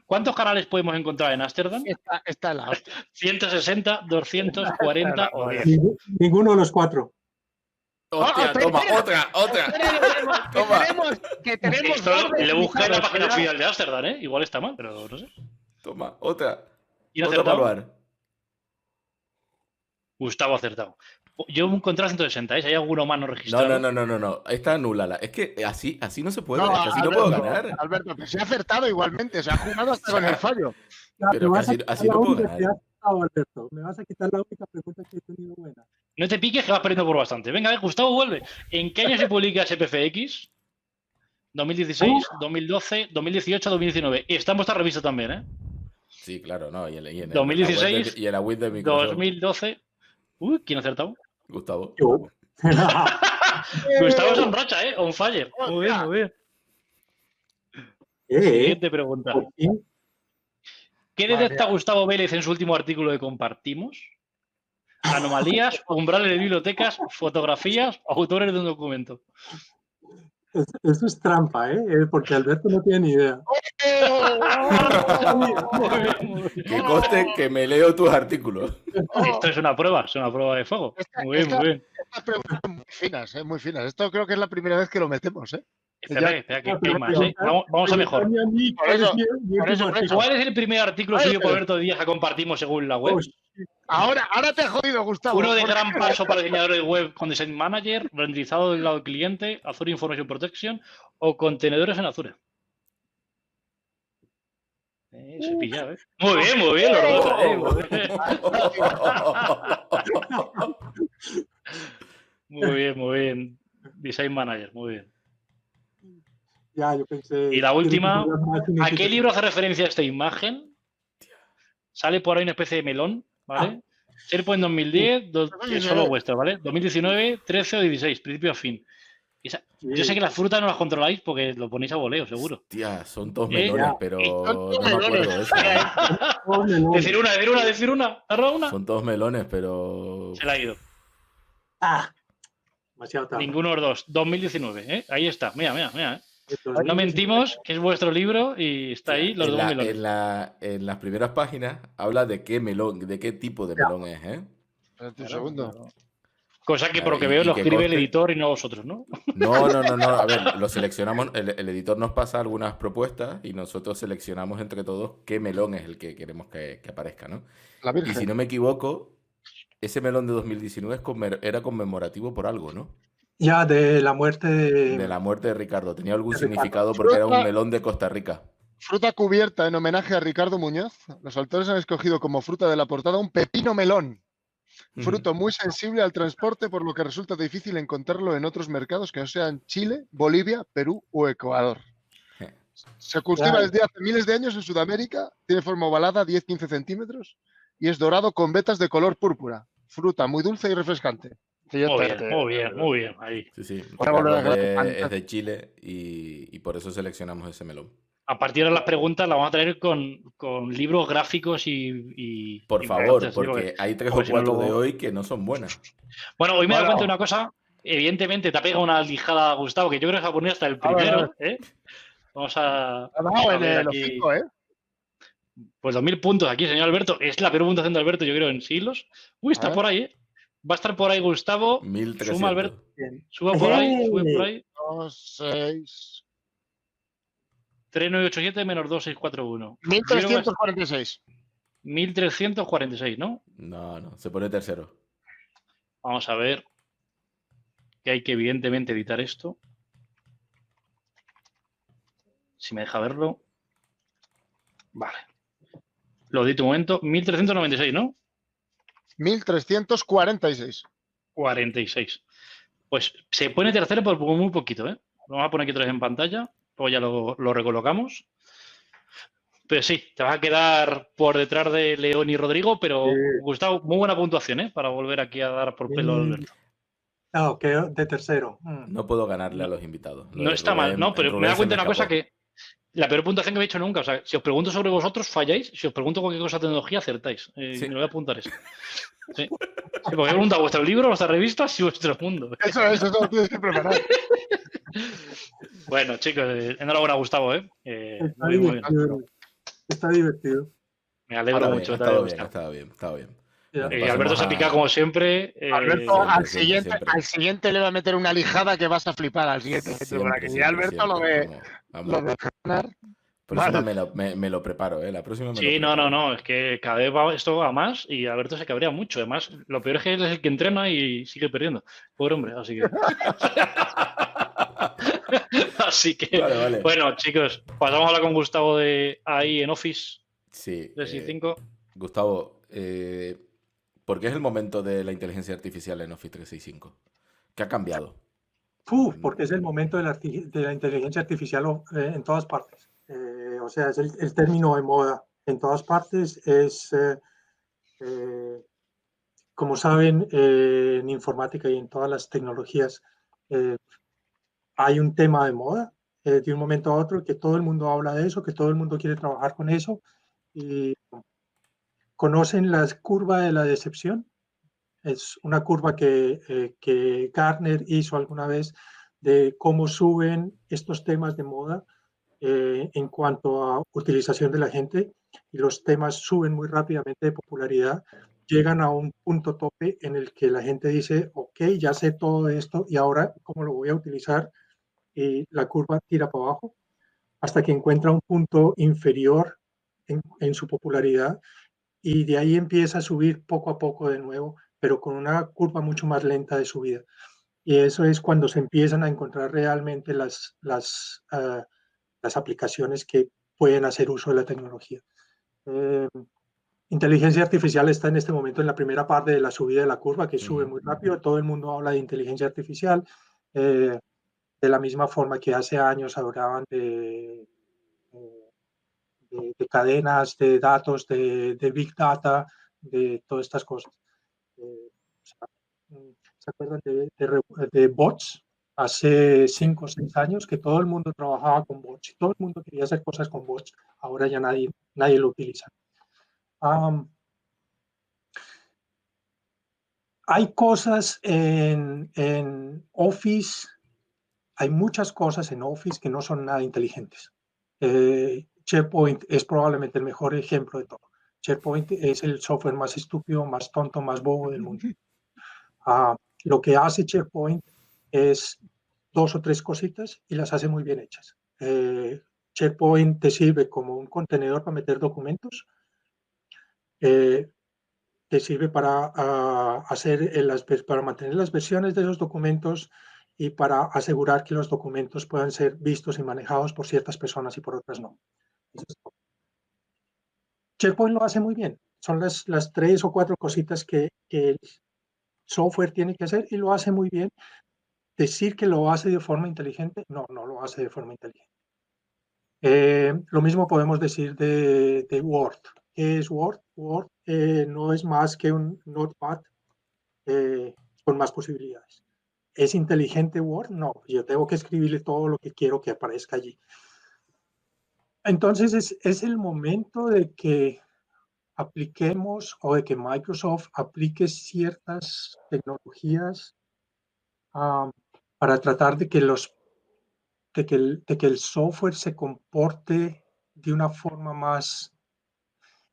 S1: ¿Cuántos canales podemos encontrar en Ámsterdam?
S4: Está la hostia.
S1: 160, 240 o 10.
S2: Ninguno de los cuatro.
S3: Hostia, toma, otra. Toma.
S4: Que tenemos
S1: Esto lo busca en la página oficial de Ámsterdam, ¿eh? Igual está mal, pero no sé.
S3: Toma, otra.
S1: ¿Quién ha
S3: Otro
S1: acertado?
S3: manual.
S1: Gustavo ha acertado. Yo he encontrado 160, ¿eh? Si hay alguno más no registrado.
S3: No. Esta anúlala. Es que así no se puede.
S4: No,
S3: es que así no puedo ganar.
S4: Alberto, que se ha acertado igualmente. Se ha jugado hasta con el fallo.
S3: Pero que así no puedo ganar.
S2: Alberto. Me vas a quitar la única pregunta que he tenido buena.
S1: No te piques, que vas perdiendo por bastante. Venga, a ver, Gustavo, vuelve. ¿En qué año se publica SPFX? 2016, 2012, 2018, 2019. Y está en vuestra revista también, ¿eh?
S3: Sí, claro, no. Y en
S1: 2016
S3: y en la web de Microsoft.
S1: 2012. Uy, ¿quién ha acertado?
S3: Gustavo.
S2: Yo.
S1: Gustavo es on racha, ¿eh? On fire. Muy bien, muy bien. Siguiente pregunta. ¿Qué detecta Gustavo Vélez en su último artículo de Compartimos? Anomalías, umbrales de bibliotecas, fotografías, autores de un documento.
S2: Eso es trampa, ¿eh? Porque Alberto no tiene ni idea.
S3: Que conste que me leo tus artículos.
S1: Esto es una prueba de fuego. Muy bien, muy bien.
S4: Estas preguntas son muy finas. Esto creo que es la primera vez que lo metemos, ¿eh?
S1: Espera, que hay más, ¿eh? Vamos a mejor. ¿Cuál es el primer artículo subido por Alberto Díaz que compartimos según la web?
S4: Ahora te he jodido, Gustavo.
S1: Uno de gran paso para diseñadores web con Design Manager, renderizado del lado del cliente, Azure Information Protection o contenedores en Azure. Se pilla, ¿eh? Muy bien, los dos, Muy bien. Design Manager, muy bien.
S2: Ya, yo pensé.
S1: Y la última, ¿a qué libro hace referencia esta imagen? Sale por ahí una especie de melón, ¿vale? SharePoint 2010, es solo vuestro, ¿vale? 2019, 13 o 16, principio a fin. Yo sé que las frutas no las controláis porque lo ponéis a voleo, seguro.
S3: Hostia, son todos melones, pero
S4: Son
S3: no me acuerdo de eso.
S1: Decir una. ¿Has robado una?
S3: Son todos melones, pero...
S1: Se la ha ido.
S2: Demasiado tarde.
S1: Ninguno de los dos. 2019, ¿eh? Ahí está. Mira.
S2: Entonces,
S1: No mentimos, que es vuestro libro y está ahí los dos melones.
S3: En las primeras páginas habla de qué melón, de qué tipo de melón es, ¿eh?
S4: Espérate un segundo.
S1: Cosa que por lo que veo lo escribe el editor y no vosotros, ¿no?
S3: No. A ver, lo seleccionamos. El editor nos pasa algunas propuestas y nosotros seleccionamos entre todos qué melón es el que queremos que aparezca, ¿no?
S4: La
S3: Y
S4: Virgen.
S3: si no me equivoco, ese melón de 2019 era conmemorativo por algo, ¿no?
S2: Ya, de la muerte
S3: De la muerte de Ricardo. Tenía algún significado porque era un melón de Costa Rica.
S4: Fruta cubierta en homenaje a Ricardo Muñoz. Los autores han escogido como fruta de la portada un pepino melón. Fruto muy sensible al transporte, por lo que resulta difícil encontrarlo en otros mercados que no sean Chile, Bolivia, Perú o Ecuador. Se cultiva desde hace miles de años en Sudamérica, tiene forma ovalada, 10-15 centímetros, y es dorado con vetas de color púrpura. Fruta muy dulce y refrescante.
S1: Muy bien. Ahí.
S3: Sí.
S4: Ricardo
S3: es de Chile y por eso seleccionamos ese melón.
S1: A partir de las preguntas las vamos a tener con libros gráficos y
S3: por favor, porque hay 3 o 4 de hoy que no son buenas.
S1: Bueno, hoy me he dado cuenta de una cosa. Evidentemente te ha pegado una lijada, Gustavo, que yo creo que se va a poner hasta el primero. ¿Eh? Vamos a ver aquí. Pues 2000 puntos aquí, señor Alberto. Es la peor puntuación de Alberto, yo creo, en siglos. Uy, está por ahí, ¿eh? Va a estar por ahí Gustavo.
S3: 1300.
S1: Suma Alberto. Suba por ahí.
S4: 2, 6.
S1: 3987 menos 2641.
S4: 1346.
S1: 1346, ¿no?
S3: No, se pone tercero.
S1: Vamos a ver. Que hay que evidentemente editar esto. Si me deja verlo. Vale. Lo edito un momento. 1396, ¿no?
S4: 1346.
S1: 46. Pues se pone tercero por muy poquito, ¿eh? Lo vamos a poner aquí otra vez en pantalla. Luego ya lo recolocamos. Pero sí, te vas a quedar por detrás de León y Rodrigo, pero Gustavo, muy buena puntuación, ¿eh? Para volver aquí a dar por pelo a Alberto.
S2: No, quedó de tercero.
S3: No puedo ganarle a los invitados.
S1: No está mal, no, pero me da cuenta de una cosa que la peor puntuación que me he hecho nunca. O sea, si os pregunto sobre vosotros, falláis. Si os pregunto cualquier cosa de tecnología, acertáis. Me lo voy a apuntar eso. Sí, porque he preguntado vuestro libro, vuestras revistas y vuestro mundo.
S4: Eso lo tienes que preparar.
S1: Bueno, chicos, enhorabuena, Gustavo, ¿eh? Muy bien.
S2: Está divertido.
S1: Me alegro mucho.
S3: Ha estado bien.
S1: Alberto se ha picado como siempre.
S4: Alberto, al siguiente le va a meter una lijada que vas a flipar al siguiente.
S3: Siempre,
S4: Alberto lo ve ganar.
S3: Por eso me lo preparo, ¿eh? La próxima
S1: Sí, no. Es que cada vez esto va más y Alberto se cabrea mucho. Además, lo peor es que él es el que entrena y sigue perdiendo. Pobre hombre, así que... Así que, vale. Bueno, chicos, pasamos a hablar con Gustavo de ahí en Office.
S3: Sí.
S1: 365.
S3: Gustavo, ¿por qué es el momento de la inteligencia artificial en Office 365? ¿Qué ha cambiado?
S2: Porque es el momento de la inteligencia artificial en todas partes. O sea, es el término de moda en todas partes. Como saben, en informática y en todas las tecnologías, hay un tema de moda de un momento a otro, que todo el mundo habla de eso, que todo el mundo quiere trabajar con eso. Y ¿conocen la curva de la decepción? Es una curva que Gartner hizo alguna vez de cómo suben estos temas de moda en cuanto a utilización de la gente, y los temas suben muy rápidamente de popularidad, llegan a un punto tope en el que la gente dice, ok, ya sé todo esto y ahora cómo lo voy a utilizar, y la curva tira para abajo hasta que encuentra un punto inferior en su popularidad, y de ahí empieza a subir poco a poco de nuevo, pero con una curva mucho más lenta de subida. Y eso es cuando se empiezan a encontrar realmente las aplicaciones que pueden hacer uso de la tecnología. Inteligencia artificial está en este momento en la primera parte de la subida de la curva, que sube muy rápido. Todo el mundo habla de inteligencia artificial, de la misma forma que hace años hablaban de cadenas, de datos, de Big Data, de todas estas cosas. ¿Se acuerdan de bots? hace 5 o 6 años que todo el mundo trabajaba con bots y todo el mundo quería hacer cosas con bots. Ahora ya nadie lo utiliza. Hay cosas en Office, hay muchas cosas en Office que no son nada inteligentes. SharePoint es probablemente el mejor ejemplo de todo. SharePoint es el software más estúpido, más tonto, más bobo del mundo. Lo que hace SharePoint es 2 o 3 cositas y las hace muy bien hechas. SharePoint te sirve como un contenedor para meter documentos. Te sirve para, para mantener las versiones de esos documentos y para asegurar que los documentos puedan ser vistos y manejados por ciertas personas y por otras no. SharePoint lo hace muy bien. Son las 3 o 4 cositas que el software tiene que hacer y lo hace muy bien. Decir que lo hace de forma inteligente, no lo hace de forma inteligente. Lo mismo podemos decir de Word. ¿Qué es Word? Word no es más que un Notepad con más posibilidades. ¿Es inteligente Word? No, yo tengo que escribirle todo lo que quiero que aparezca allí. Entonces es el momento de que apliquemos o de que Microsoft aplique ciertas tecnologías para tratar de que el software se comporte de una forma más,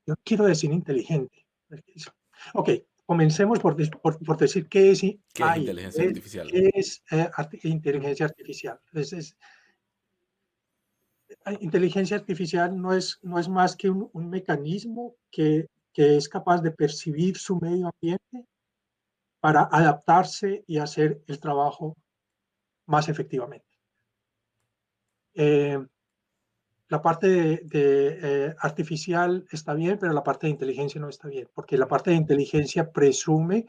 S2: yo quiero decir inteligente. Ok, comencemos por decir qué es
S3: inteligencia artificial?
S2: ¿Qué es inteligencia artificial? Inteligencia artificial no es más que un mecanismo que es capaz de percibir su medio ambiente para adaptarse y hacer el trabajo más efectivamente. La parte de artificial está bien, pero la parte de inteligencia no está bien, porque la parte de inteligencia presume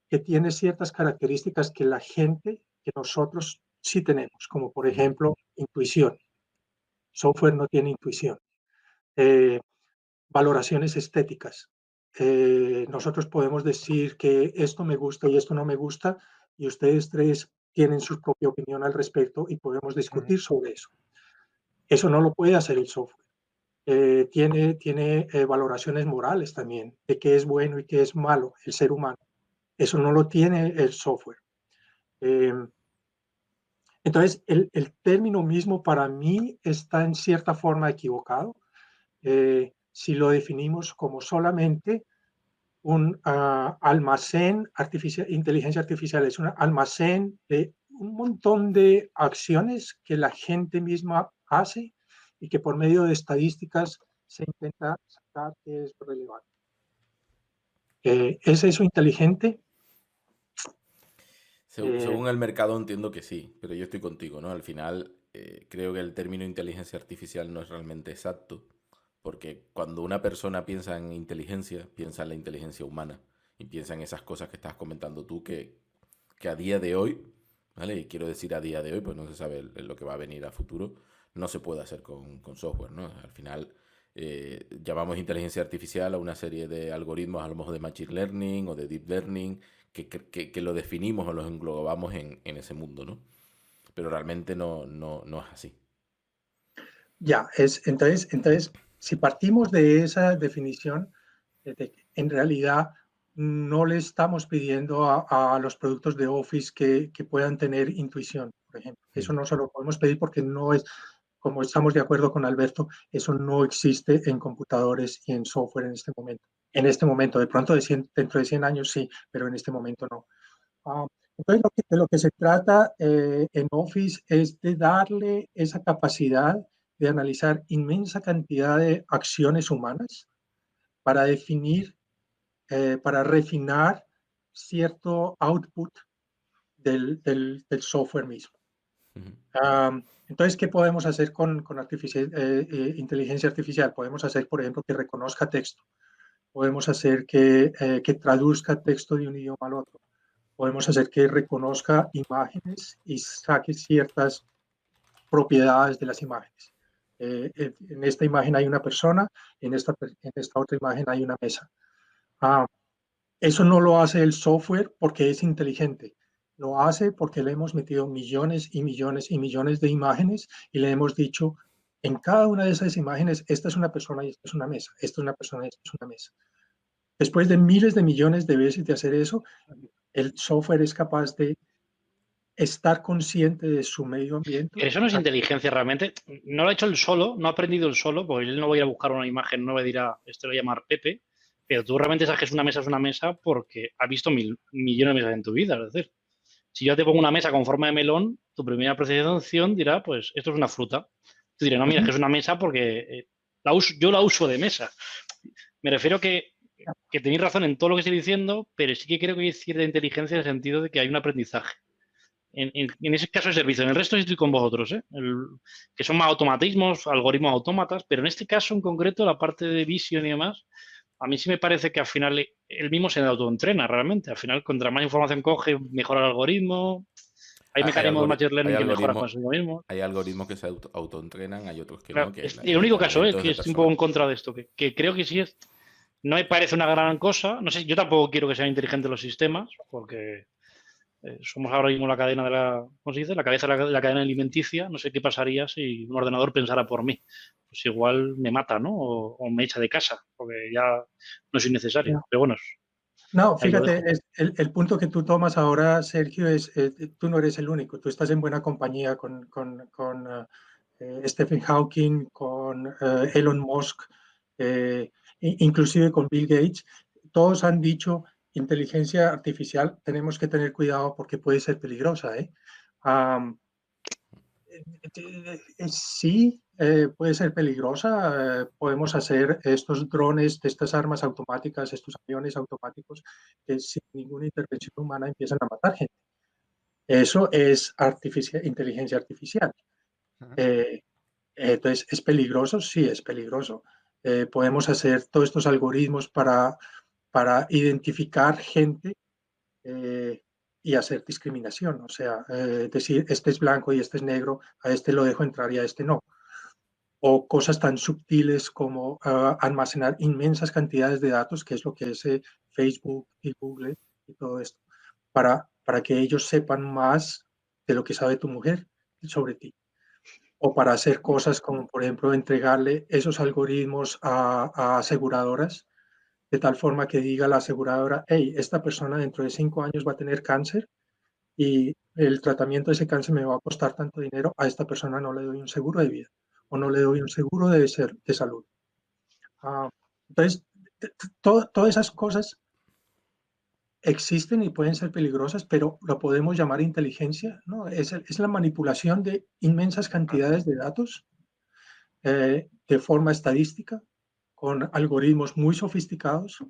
S2: que tiene ciertas características que la gente, que nosotros sí tenemos, como por ejemplo intuición. Software no tiene intuición. Valoraciones estéticas. Nosotros podemos decir que esto me gusta y esto no me gusta, y ustedes 3 tienen su propia opinión al respecto y podemos discutir sobre eso. Eso no lo puede hacer el software. Tiene valoraciones morales también, de qué es bueno y qué es malo el ser humano. Eso no lo tiene el software. Entonces, el término mismo para mí está en cierta forma equivocado. Si lo definimos como solamente un almacén artificial, inteligencia artificial es un almacén de un montón de acciones que la gente misma hace y que por medio de estadísticas se intenta sacar que es relevante. ¿Es eso inteligente?
S3: Según el mercado entiendo que sí, pero yo estoy contigo, ¿no? Al final creo que el término inteligencia artificial no es realmente exacto, porque cuando una persona piensa en inteligencia, piensa en la inteligencia humana y piensa en esas cosas que estás comentando tú que a día de hoy, ¿vale? Y quiero decir a día de hoy, pues no se sabe lo que va a venir a futuro, no se puede hacer con software, ¿no? Al final llamamos inteligencia artificial a una serie de algoritmos, a lo mejor de machine learning o de deep learning, que lo definimos o los englobamos en ese mundo, ¿no? Pero realmente no es así.
S2: Ya, entonces, si partimos de esa definición, en realidad no le estamos pidiendo a los productos de Office que puedan tener intuición, por ejemplo. Eso no se lo podemos pedir porque no es, como estamos de acuerdo con Alberto, eso no existe en computadores y en software en este momento. En este momento, de pronto dentro de 100 años sí, pero en este momento no. Entonces, de lo que se trata en Office es de darle esa capacidad de analizar inmensa cantidad de acciones humanas para definir, para refinar cierto output del software mismo. Entonces, ¿qué podemos hacer con inteligencia artificial? Podemos hacer, por ejemplo, que reconozca texto. Podemos hacer que traduzca texto de un idioma al otro. Podemos hacer que reconozca imágenes y saque ciertas propiedades de las imágenes. En esta imagen hay una persona, en esta otra imagen hay una mesa. Eso no lo hace el software porque es inteligente. Lo hace porque le hemos metido millones y millones y millones de imágenes y le hemos dicho en cada una de esas imágenes, esta es una persona y esta es una mesa, esta es una persona y esta es una mesa. Después de miles de millones de veces de hacer eso, el software es capaz de estar consciente de su medio ambiente.
S1: Eso no es inteligencia realmente. No lo ha hecho él solo, no ha aprendido él solo, porque él no va a ir a buscar una imagen nueva y dirá, esto lo voy a llamar Pepe, pero tú realmente sabes que es una mesa porque has visto millones de mesas en tu vida. Es decir, si yo te pongo una mesa con forma de melón, tu primera percepción dirá, pues esto es una fruta. Tú dirás, no, mira, es que es una mesa porque yo la uso de mesa. Me refiero que tenéis razón en todo lo que estoy diciendo, pero sí que creo que hay cierta inteligencia en el sentido de que hay un aprendizaje. En ese caso de servicio. En el resto estoy con vosotros, ¿eh? Que son más automatismos, algoritmos autómatas, pero en este caso en concreto, la parte de visión y demás, a mí sí me parece que al final él mismo se autoentrena realmente. Al final, contra más información coge, mejora el algoritmo. Hay mecanismos de machine learning que mejoran con sí mismos.
S3: Hay algoritmos que se autoentrenan, hay otros que
S1: claro,
S3: no.
S1: El único caso es que estoy un poco en contra de esto, que creo que sí es. No me parece una gran cosa. No sé, yo tampoco quiero que sean inteligentes los sistemas, porque somos ahora mismo la cadena de la, ¿cómo se dice? La cabeza de la cadena alimenticia. No sé qué pasaría si un ordenador pensara por mí. Pues igual me mata, ¿no? O me echa de casa, porque ya no soy necesario. No. Pero bueno.
S2: No, fíjate, el punto que tú tomas ahora, Sergio, es tú no eres el único. Tú estás en buena compañía con Stephen Hawking, con Elon Musk, inclusive con Bill Gates. Todos han dicho inteligencia artificial, tenemos que tener cuidado porque puede ser peligrosa. Sí, puede ser peligrosa. Podemos hacer estos drones, estas armas automáticas, estos aviones automáticos que sin ninguna intervención humana empiezan a matar gente. Eso es inteligencia artificial. Entonces, ¿es peligroso? Sí, es peligroso. Podemos hacer todos estos algoritmos para identificar gente y hacer discriminación. O sea, decir, este es blanco y este es negro, a este lo dejo entrar y a este no. O cosas tan sutiles como almacenar inmensas cantidades de datos, que es lo que es Facebook y Google y todo esto, para que ellos sepan más de lo que sabe tu mujer sobre ti. O para hacer cosas como, por ejemplo, entregarle esos algoritmos a aseguradoras, de tal forma que diga la aseguradora, hey, esta persona dentro de 5 años va a tener cáncer y el tratamiento de ese cáncer me va a costar tanto dinero, a esta persona no le doy un seguro de vida o no le doy un seguro de salud. Entonces, todas esas cosas existen y pueden ser peligrosas, pero lo podemos llamar inteligencia, ¿no? Es la manipulación de inmensas cantidades de datos de forma estadística, con algoritmos muy sofisticados.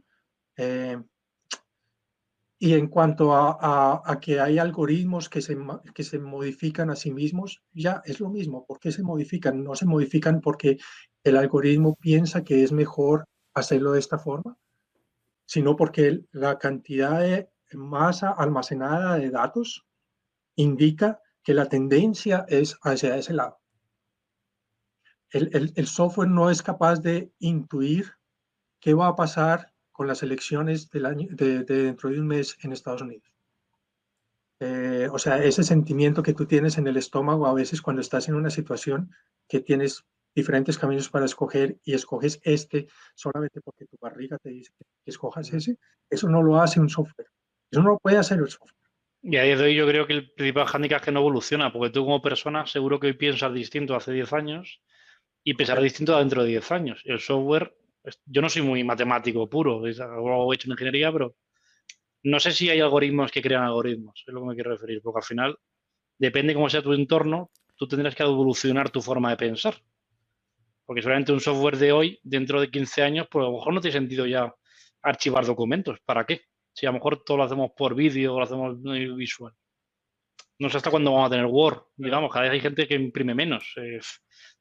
S2: Y en cuanto a que hay algoritmos que se modifican a sí mismos, ya es lo mismo. ¿Por qué se modifican? No se modifican porque el algoritmo piensa que es mejor hacerlo de esta forma, sino porque la cantidad de masa almacenada de datos indica que la tendencia es hacia ese lado. El software no es capaz de intuir qué va a pasar con las elecciones del año, de dentro de un mes en Estados Unidos. O sea, ese sentimiento que tú tienes en el estómago a veces cuando estás en una situación que tienes diferentes caminos para escoger y escoges este solamente porque tu barriga te dice que escojas ese, eso no lo hace un software. Eso no lo puede hacer el software.
S1: Y a día de hoy yo creo que el principal hándicap es que no evoluciona, porque tú como persona seguro que hoy piensas distinto hace 10 años y pensarás distinto dentro de 10 años. El software, yo no soy muy matemático puro, he hecho en ingeniería, pero no sé si hay algoritmos que crean algoritmos, es lo que me quiero referir, porque al final, depende cómo sea tu entorno, tú tendrás que evolucionar tu forma de pensar. Porque seguramente un software de hoy, dentro de 15 años, pues a lo mejor no tiene sentido ya archivar documentos. ¿Para qué? Si a lo mejor todo lo hacemos por vídeo o lo hacemos visual. No sé hasta cuándo vamos a tener Word. Digamos, cada vez hay gente que imprime menos.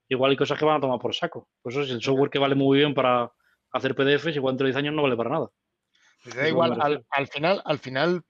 S1: Igual hay cosas que van a tomar por saco. Pues eso es el software que vale muy bien para hacer PDFs, igual dentro de 10 años no vale para nada.
S4: Da igual, al final,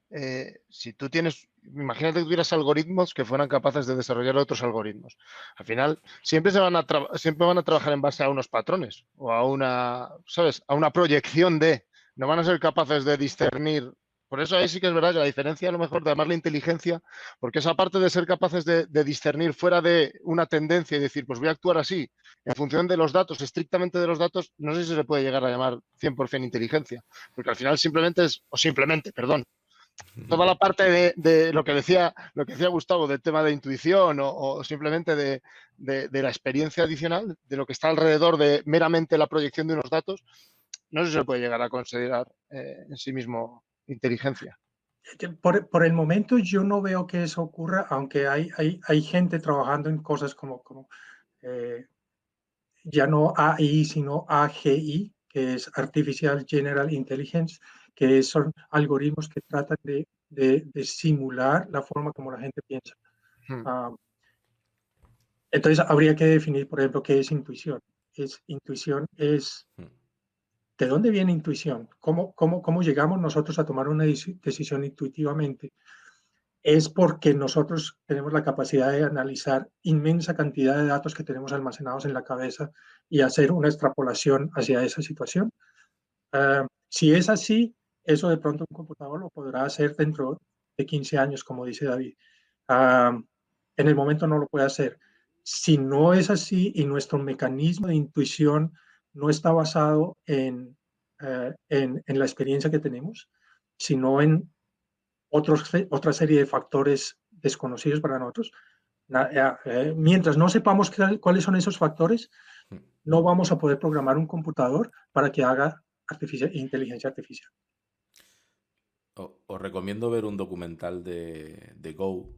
S4: si tú tienes, imagínate que tuvieras algoritmos que fueran capaces de desarrollar otros algoritmos. Al final, siempre van a trabajar en base a unos patrones o a una, ¿sabes? A una proyección de, no van a ser capaces de discernir Por eso ahí sí que es verdad que la diferencia a lo mejor de llamarle inteligencia, porque esa parte de ser capaces de discernir fuera de una tendencia y decir, pues voy a actuar así, en función de los datos, estrictamente de los datos, no sé si se puede llegar a llamar 100% inteligencia, porque al final perdón, toda la parte de lo que decía Gustavo del tema de intuición o simplemente de la experiencia adicional, de lo que está alrededor de meramente la proyección de unos datos, no sé si se puede llegar a considerar en sí mismo inteligencia.
S2: Por el momento yo no veo que eso ocurra, aunque hay gente trabajando en cosas como ya no AI, sino AGI, que es Artificial General Intelligence, que son algoritmos que tratan de simular la forma como la gente piensa. Entonces habría que definir, por ejemplo, qué es intuición. Intuición es... ¿De dónde viene intuición? ¿Cómo llegamos nosotros a tomar una decisión intuitivamente? Es porque nosotros tenemos la capacidad de analizar inmensa cantidad de datos que tenemos almacenados en la cabeza y hacer una extrapolación hacia esa situación. Si es así, eso de pronto un computador lo podrá hacer dentro de 15 años, como dice David. En el momento no lo puede hacer. Si no es así y nuestro mecanismo de intuición no está basado en la experiencia que tenemos, sino en otra serie de factores desconocidos para nosotros. Mientras no sepamos cuáles son esos factores, no vamos a poder programar un computador para que haga inteligencia artificial.
S3: Os recomiendo ver un documental de Go,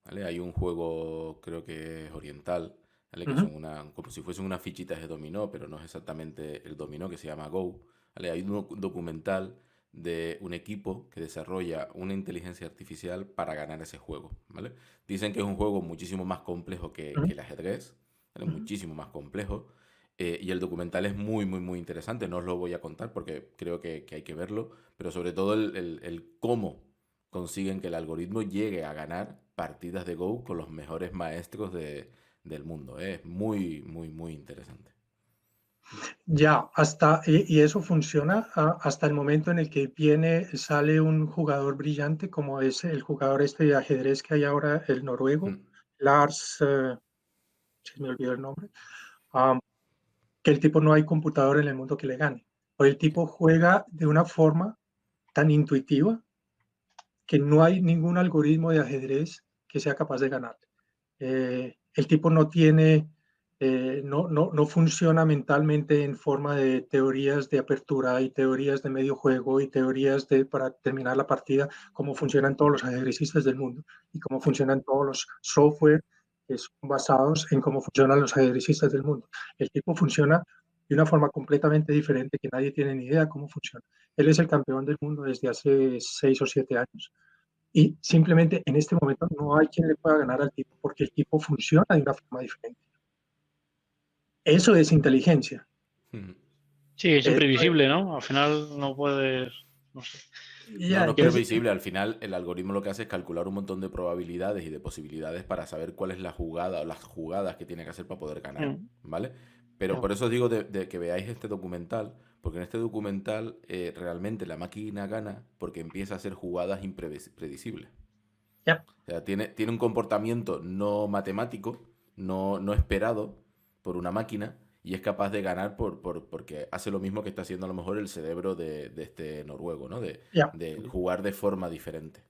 S3: ¿vale? Hay un juego, creo que es oriental, ¿vale? Que son como si fuesen unas fichitas de dominó, pero no es exactamente el dominó, que se llama Go, ¿vale? Hay un documental de un equipo que desarrolla una inteligencia artificial para ganar ese juego, ¿vale? Dicen que es un juego muchísimo más complejo que el ajedrez, ¿vale? Muchísimo más complejo. Y el documental es muy, muy, muy interesante. No os lo voy a contar porque creo que hay que verlo, pero sobre todo el cómo consiguen que el algoritmo llegue a ganar partidas de Go con los mejores maestros del mundo. Es muy, muy, muy interesante.
S2: Ya, y eso funciona hasta el momento en el que sale un jugador brillante, como es el jugador este de ajedrez que hay ahora, el noruego, Lars, se me olvidó el nombre, que el tipo no hay computador en el mundo que le gane. O el tipo juega de una forma tan intuitiva que no hay ningún algoritmo de ajedrez que sea capaz de ganar. El tipo no tiene, no funciona mentalmente en forma de teorías de apertura y teorías de medio juego y teorías para terminar la partida, como funcionan todos los ajedrecistas del mundo y cómo funcionan todos los software que son basados en cómo funcionan los ajedrecistas del mundo. El tipo funciona de una forma completamente diferente que nadie tiene ni idea cómo funciona. Él es el campeón del mundo desde hace 6 o 7 años. Y simplemente en este momento no hay quien le pueda ganar al tipo porque el tipo funciona de una forma diferente. Eso es inteligencia.
S1: Sí, es imprevisible, ¿no? Al final no puedes... No sé.
S3: No es previsible. Al final el algoritmo lo que hace es calcular un montón de probabilidades y de posibilidades para saber cuál es la jugada o las jugadas que tiene que hacer para poder ganar, ¿vale? Pero por eso os digo de que veáis este documental, porque en este documental realmente la máquina gana porque empieza a hacer jugadas impredecibles. O sea, tiene un comportamiento no matemático, no esperado por una máquina, y es capaz de ganar porque hace lo mismo que está haciendo a lo mejor el cerebro de este noruego, ¿no? De jugar de forma diferente.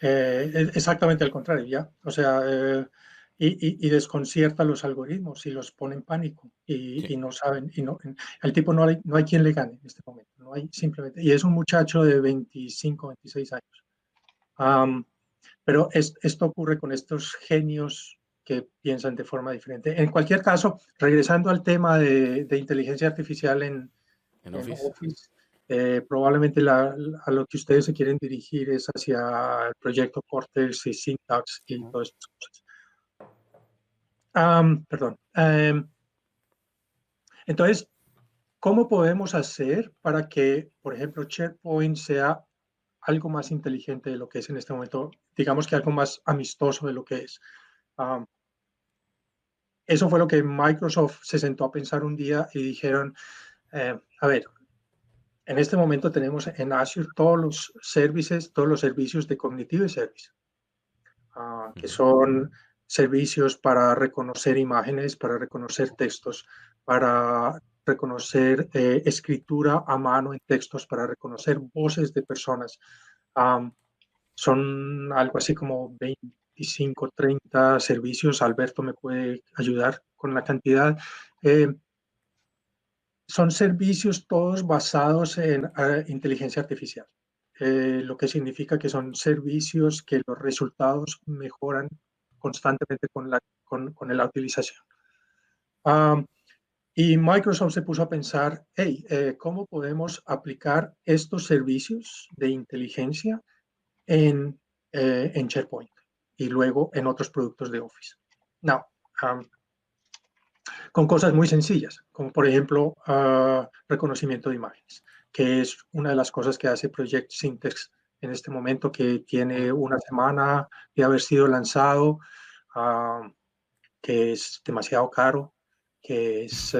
S2: Exactamente al contrario, o sea, y desconcierta los algoritmos y los pone en pánico y no saben, al tipo no hay quien le gane en este momento, no hay simplemente, y es un muchacho de 25, 26 años. Pero esto ocurre con estos genios que piensan de forma diferente. En cualquier caso, regresando al tema de inteligencia artificial en Office, probablemente a lo que ustedes se quieren dirigir es hacia el proyecto Cortex y Syntax y todas estas cosas. Perdón. Entonces, ¿cómo podemos hacer para que, por ejemplo, SharePoint sea algo más inteligente de lo que es en este momento? Digamos que algo más amistoso de lo que es. Eso fue lo que Microsoft se sentó a pensar un día y dijeron, a ver, en este momento tenemos en Azure todos los servicios de Cognitive Service, que son servicios para reconocer imágenes, para reconocer textos, para reconocer escritura a mano en textos, para reconocer voces de personas. Son algo así como 25, 30 servicios. Alberto me puede ayudar con la cantidad. Son servicios todos basados en inteligencia artificial, lo que significa que son servicios que los resultados mejoran constantemente con la utilización. Y Microsoft se puso a pensar, hey, ¿cómo podemos aplicar estos servicios de inteligencia en SharePoint y luego en otros productos de Office? Now, con cosas muy sencillas, como por ejemplo reconocimiento de imágenes, que es una de las cosas que hace Project Syntex en este momento, que tiene una semana de haber sido lanzado, que es demasiado caro, que es...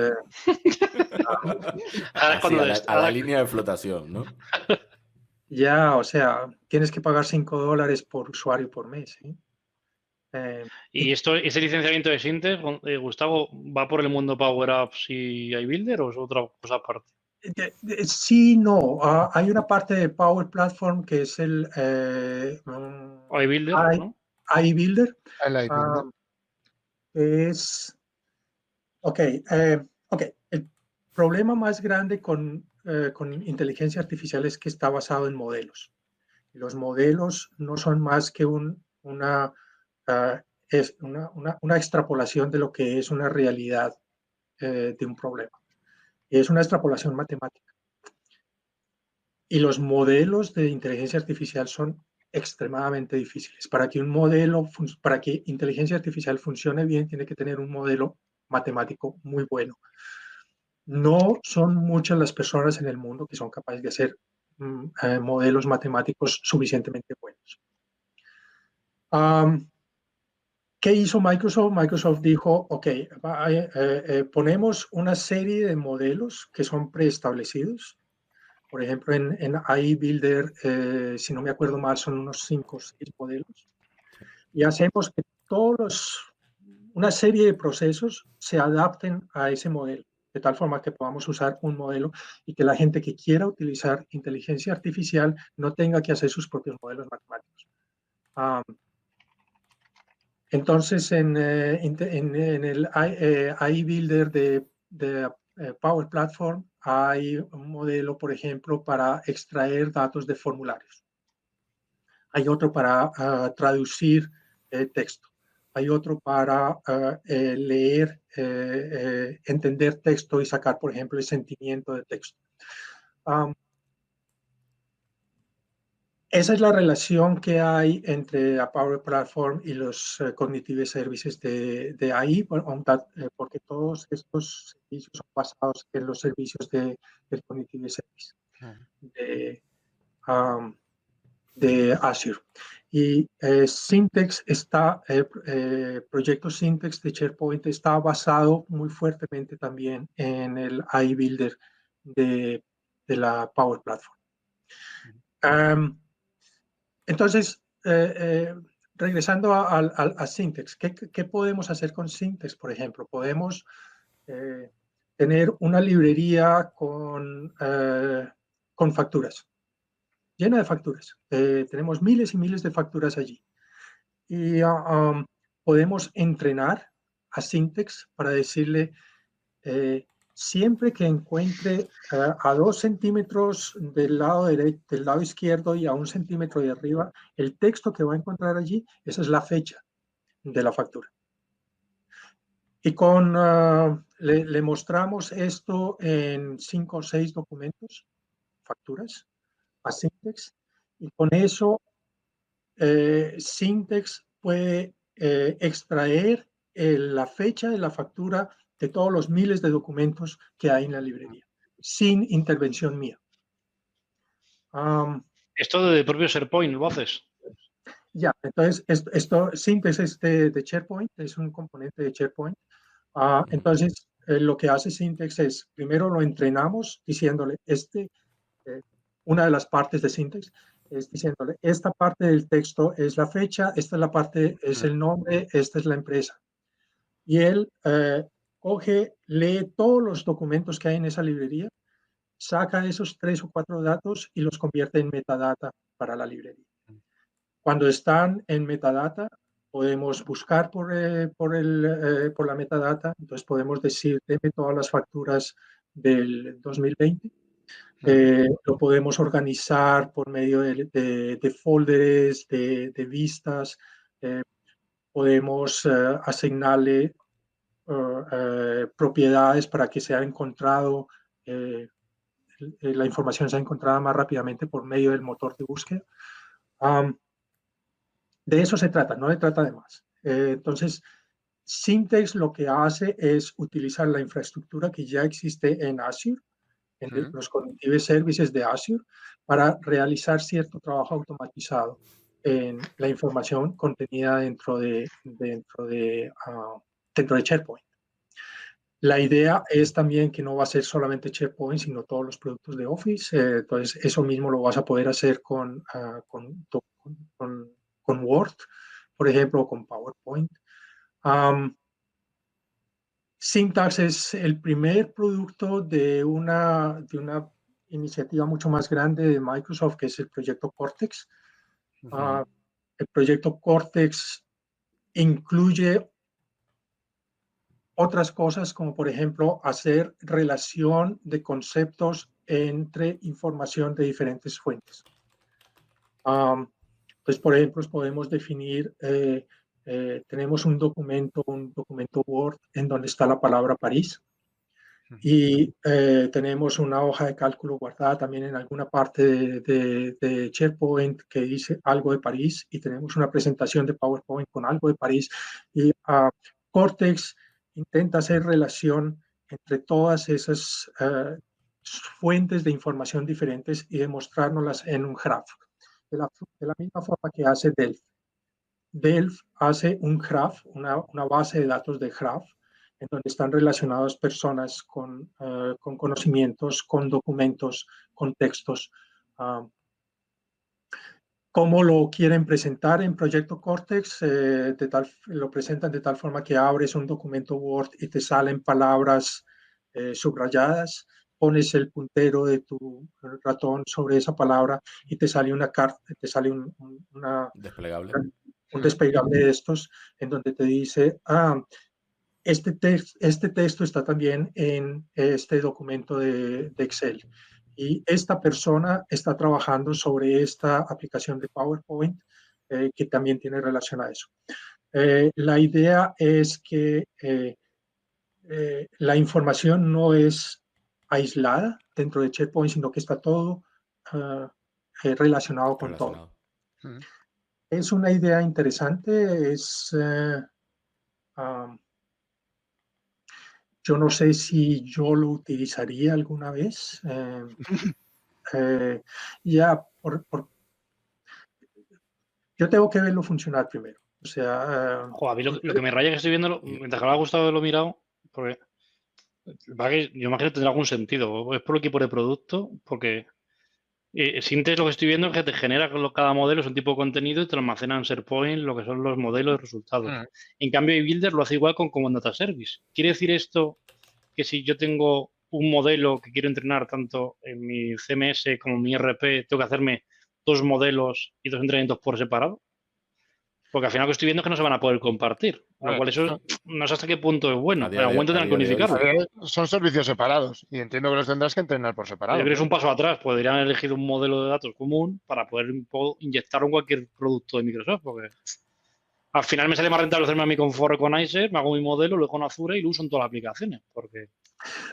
S3: a la línea de flotación, ¿no?
S2: Ya, o sea, tienes que pagar $5 por usuario por mes, ¿eh?
S1: ¿Y ese licenciamiento de Syntex, Gustavo, va por el mundo Power Apps y iBuilder o es otra cosa aparte?
S2: Sí, no. Hay una parte de Power Platform que es el
S1: iBuilder, ¿no?
S2: iBuilder.
S4: iBuilder.
S2: Ok. El problema más grande con inteligencia artificial es que está basado en modelos. Los modelos no son más que una extrapolación de lo que es una realidad de un problema. Y es una extrapolación matemática. Y los modelos de inteligencia artificial son extremadamente difíciles. Para que inteligencia artificial funcione bien, tiene que tener un modelo matemático muy bueno. No son muchas las personas en el mundo que son capaces de hacer modelos matemáticos suficientemente buenos. ¿Qué hizo Microsoft? Microsoft dijo, ok, ponemos una serie de modelos que son preestablecidos. Por ejemplo, en iBuilder, si no me acuerdo mal, son unos 5 o 6 modelos. Y hacemos que una serie de procesos se adapten a ese modelo, de tal forma que podamos usar un modelo y que la gente que quiera utilizar inteligencia artificial no tenga que hacer sus propios modelos matemáticos. Entonces, en el iBuilder de Power Platform hay un modelo, por ejemplo, para extraer datos de formularios. Hay otro para traducir texto. Hay otro para leer, entender texto y sacar, por ejemplo, el sentimiento de texto. Esa es la relación que hay entre la Power Platform y los Cognitive Services de ahí, porque todos estos servicios son basados en los servicios del Cognitive Service de Azure. Y Syntex proyecto Syntex de SharePoint está basado muy fuertemente también en el iBuilder de la Power Platform. Entonces, regresando a Syntex, ¿qué podemos hacer con Syntex, por ejemplo? Podemos tener una librería con facturas, llena de facturas. Tenemos miles y miles de facturas allí. Y podemos entrenar a Syntex para decirle, siempre que encuentre a 2 centímetros del lado izquierdo y a 1 centímetro de arriba, el texto que va a encontrar allí, esa es la fecha de la factura. Y le mostramos esto en 5 o 6 documentos, facturas, a Syntex, y con eso Syntex puede extraer la fecha de la factura de todos los miles de documentos que hay en la librería, sin intervención mía.
S1: ¿Esto de propio SharePoint lo haces?
S2: Ya, entonces Syntex es de SharePoint, es un componente de SharePoint. Entonces, lo que hace Syntex es, primero lo entrenamos diciéndole, una de las partes de Syntex es diciéndole, esta parte del texto es la fecha, esta es la parte, es el nombre, esta es la empresa. Y él coge, lee todos los documentos que hay en esa librería, saca esos 3 o 4 datos y los convierte en metadata para la librería. Cuando están en metadata, podemos buscar por la metadata, entonces podemos decir, deme todas las facturas del 2020. Lo podemos organizar por medio de folders, de vistas, podemos asignarle propiedades para que sea encontrado, la información sea encontrada más rápidamente por medio del motor de búsqueda. De eso se trata, no se trata de más. Entonces, Syntex lo que hace es utilizar la infraestructura que ya existe en Azure, en los Cognitive Services de Azure, para realizar cierto trabajo automatizado en la información contenida dentro de SharePoint. La idea es también que no va a ser solamente SharePoint, sino todos los productos de Office. Entonces, eso mismo lo vas a poder hacer con Word, por ejemplo, o con PowerPoint. Syntax es el primer producto de una iniciativa mucho más grande de Microsoft, que es el proyecto Cortex. El proyecto Cortex incluye otras cosas, como por ejemplo hacer relación de conceptos entre información de diferentes fuentes. Entonces, por ejemplo, podemos definir, tenemos un documento Word en donde está la palabra París, y tenemos una hoja de cálculo guardada también en alguna parte de SharePoint que dice algo de París, y tenemos una presentación de PowerPoint con algo de París, y Cortex intenta hacer relación entre todas esas fuentes de información diferentes y demostrárnoslas en un graph. De la misma forma que hace Delph. Delph hace un graph, una base de datos de graph, en donde están relacionadas personas con conocimientos, con documentos, con textos. ¿Cómo lo quieren presentar en Proyecto Cortex? Lo presentan de tal forma que abres un documento Word y te salen palabras subrayadas, pones el puntero de tu ratón sobre esa palabra y te sale una carta, te sale un desplegable de estos, en donde te dice, este texto está también en este documento de Excel. Y esta persona está trabajando sobre esta aplicación de PowerPoint que también tiene relación a eso. La idea es que la información no es aislada dentro de SharePoint, sino que está todo relacionado con todo. Es una idea interesante, yo no sé si yo lo utilizaría alguna vez. Yo tengo que verlo funcionar primero. O sea,
S1: a mí lo que me raya es que estoy viendo, mientras que me ha gustado lo he mirado, porque yo imagino que tendrá algún sentido. O es por el equipo de producto, porque Syntex lo que estoy viendo es que te genera cada modelo, es un tipo de contenido y te lo almacena en SharePoint, lo que son los modelos de resultados. En cambio, eBuilder lo hace igual con Command Data Service. ¿Quiere decir esto que si yo tengo un modelo que quiero entrenar tanto en mi CMS como en mi ERP, tengo que hacerme 2 modelos y 2 entrenamientos por separado? Porque al final lo que estoy viendo es que no se van a poder compartir, lo cual eso no sé hasta qué punto es bueno. En algún momento tendrán que unificarlo.
S4: Son servicios separados y entiendo que los tendrás que entrenar por separado.
S1: Yo creo que es un paso atrás. Podrían haber elegido un modelo de datos común para poder inyectarlo en cualquier producto de Microsoft, porque al final me sale más rentable hacerme a mí conforme con Azure, me hago mi modelo, lo dejo en Azure y lo uso en todas las aplicaciones, porque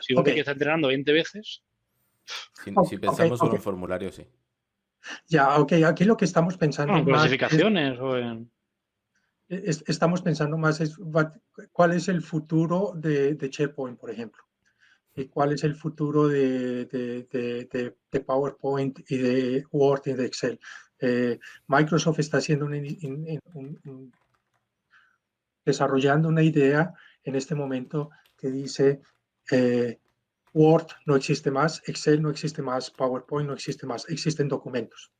S1: si uno que está entrenando 20 veces...
S3: Si pensamos solo en formularios, sí.
S2: Ya, aquí lo que estamos pensando
S1: en clasificaciones o en...
S2: Estamos pensando más es cuál es el futuro de SharePoint, por ejemplo, y cuál es el futuro de PowerPoint y de Word y de Excel. Microsoft está haciendo desarrollando una idea en este momento que dice Word no existe más, Excel no existe más, PowerPoint no existe más, existen documentos.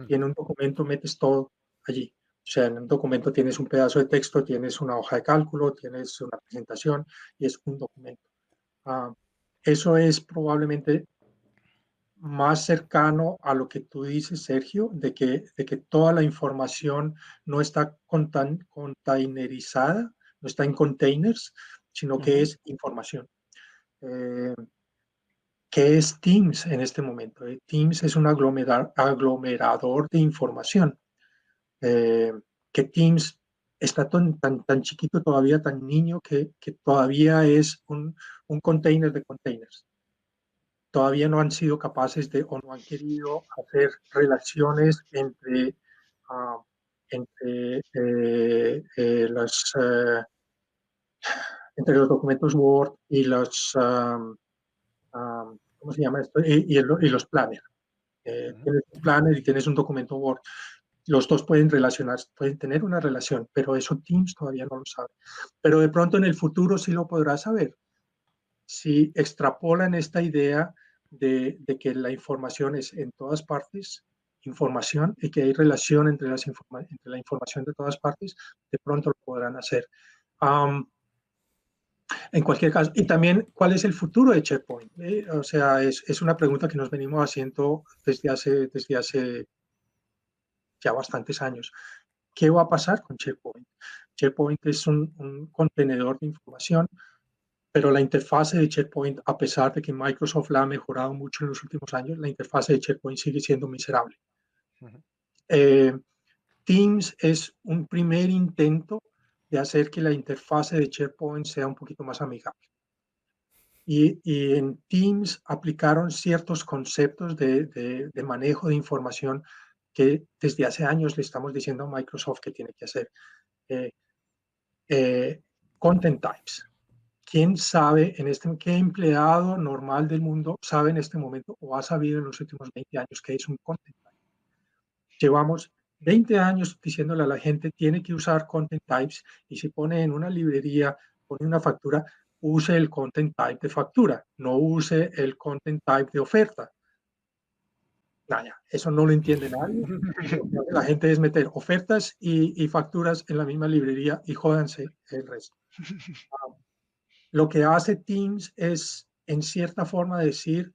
S2: Y en un documento metes todo allí. O sea, en un documento tienes un pedazo de texto, tienes una hoja de cálculo, tienes una presentación y es un documento. Eso es probablemente más cercano a lo que tú dices, Sergio, de que toda la información no está containerizada, no está en containers, sino que es información. ¿Qué es Teams en este momento? Teams es un aglomerador de información. Que Teams está tan chiquito todavía, tan niño, que todavía es un container de containers. Todavía no han sido capaces de o no han querido hacer relaciones entre los documentos Word y los ¿cómo se llama esto? Y los planners. Tienes un planner y tienes un documento Word. Los dos pueden relacionarse, pueden tener una relación, pero eso Teams todavía no lo sabe. Pero de pronto en el futuro sí lo podrá saber. Si extrapolan esta idea de que la información es en todas partes, información, y que hay relación entre la información de todas partes, de pronto lo podrán hacer. En cualquier caso, y también, ¿cuál es el futuro de SharePoint? O sea, es una pregunta que nos venimos haciendo desde hace ya bastantes años. ¿Qué va a pasar con SharePoint? SharePoint es un contenedor de información, pero la interfase de SharePoint, a pesar de que Microsoft la ha mejorado mucho en los últimos años, la interfase de SharePoint sigue siendo miserable. Teams es un primer intento de hacer que la interfase de SharePoint sea un poquito más amigable. Y en Teams aplicaron ciertos conceptos de manejo de información que desde hace años le estamos diciendo a Microsoft que tiene que hacer. Content types. ¿Quién sabe qué empleado normal del mundo sabe en este momento o ha sabido en los últimos 20 años qué es un content type? Llevamos 20 años diciéndole a la gente tiene que usar content types y si pone en una librería, pone una factura, use el content type de factura, no use el content type de oferta. Nada, eso no lo entiende nadie. La gente es meter ofertas y facturas en la misma librería y jódanse el resto. Lo que hace Teams es, en cierta forma, decir,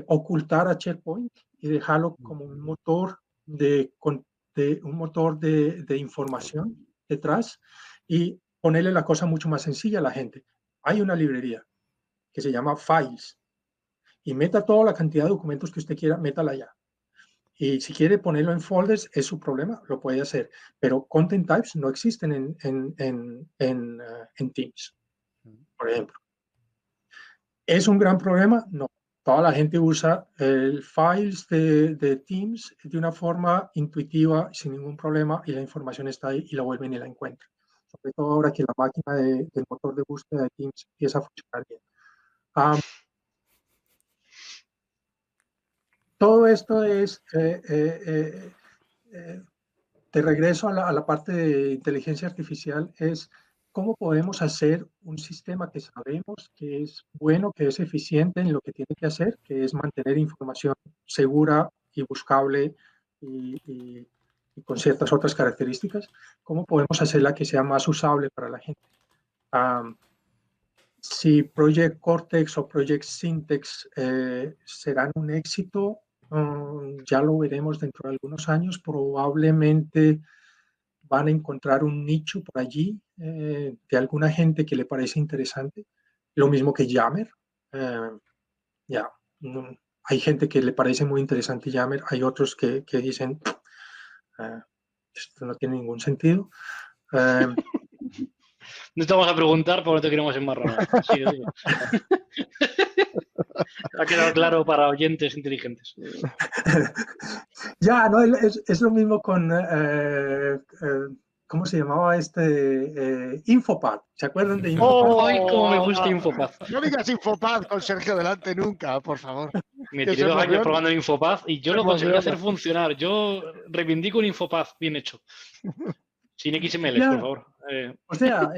S2: ocultar a SharePoint y dejarlo como un motor de información detrás y ponerle la cosa mucho más sencilla a la gente. Hay una librería que se llama Files y meta toda la cantidad de documentos que usted quiera, métala allá. Y si quiere ponerlo en folders, es su problema, lo puede hacer. Pero content types no existen en Teams, por ejemplo. ¿Es un gran problema? No. Toda la gente usa el files de Teams de una forma intuitiva, sin ningún problema, y la información está ahí y la vuelven y la encuentran. Sobre todo ahora que la máquina del motor de búsqueda de Teams empieza a funcionar bien. Todo esto es, de regreso a la parte de inteligencia artificial, es cómo podemos hacer un sistema que sabemos que es bueno, que es eficiente en lo que tiene que hacer, que es mantener información segura y buscable y con ciertas otras características, cómo podemos hacerla que sea más usable para la gente. Si Project Cortex o Project Syntex serán un éxito, ya lo veremos dentro de algunos años. Probablemente van a encontrar un nicho por allí de alguna gente que le parece interesante. Lo mismo que Yammer. Hay gente que le parece muy interesante Yammer. Hay otros que dicen esto no tiene ningún sentido.
S1: No te vamos a preguntar porque no te queremos embarrar. Sí, sí. Ha quedado claro para oyentes inteligentes.
S2: Ya, no, es lo mismo con, ¿cómo se llamaba Infopad? ¿Se acuerdan de Infopad?
S1: ¡Ay, cómo me gusta Infopad!
S4: No digas Infopad con Sergio delante nunca, por favor.
S1: Me tiré 2 años probando el Infopad y yo lo conseguí hacer funcionar. Yo reivindico un Infopad bien hecho. Sin XML, por favor.
S2: O sea,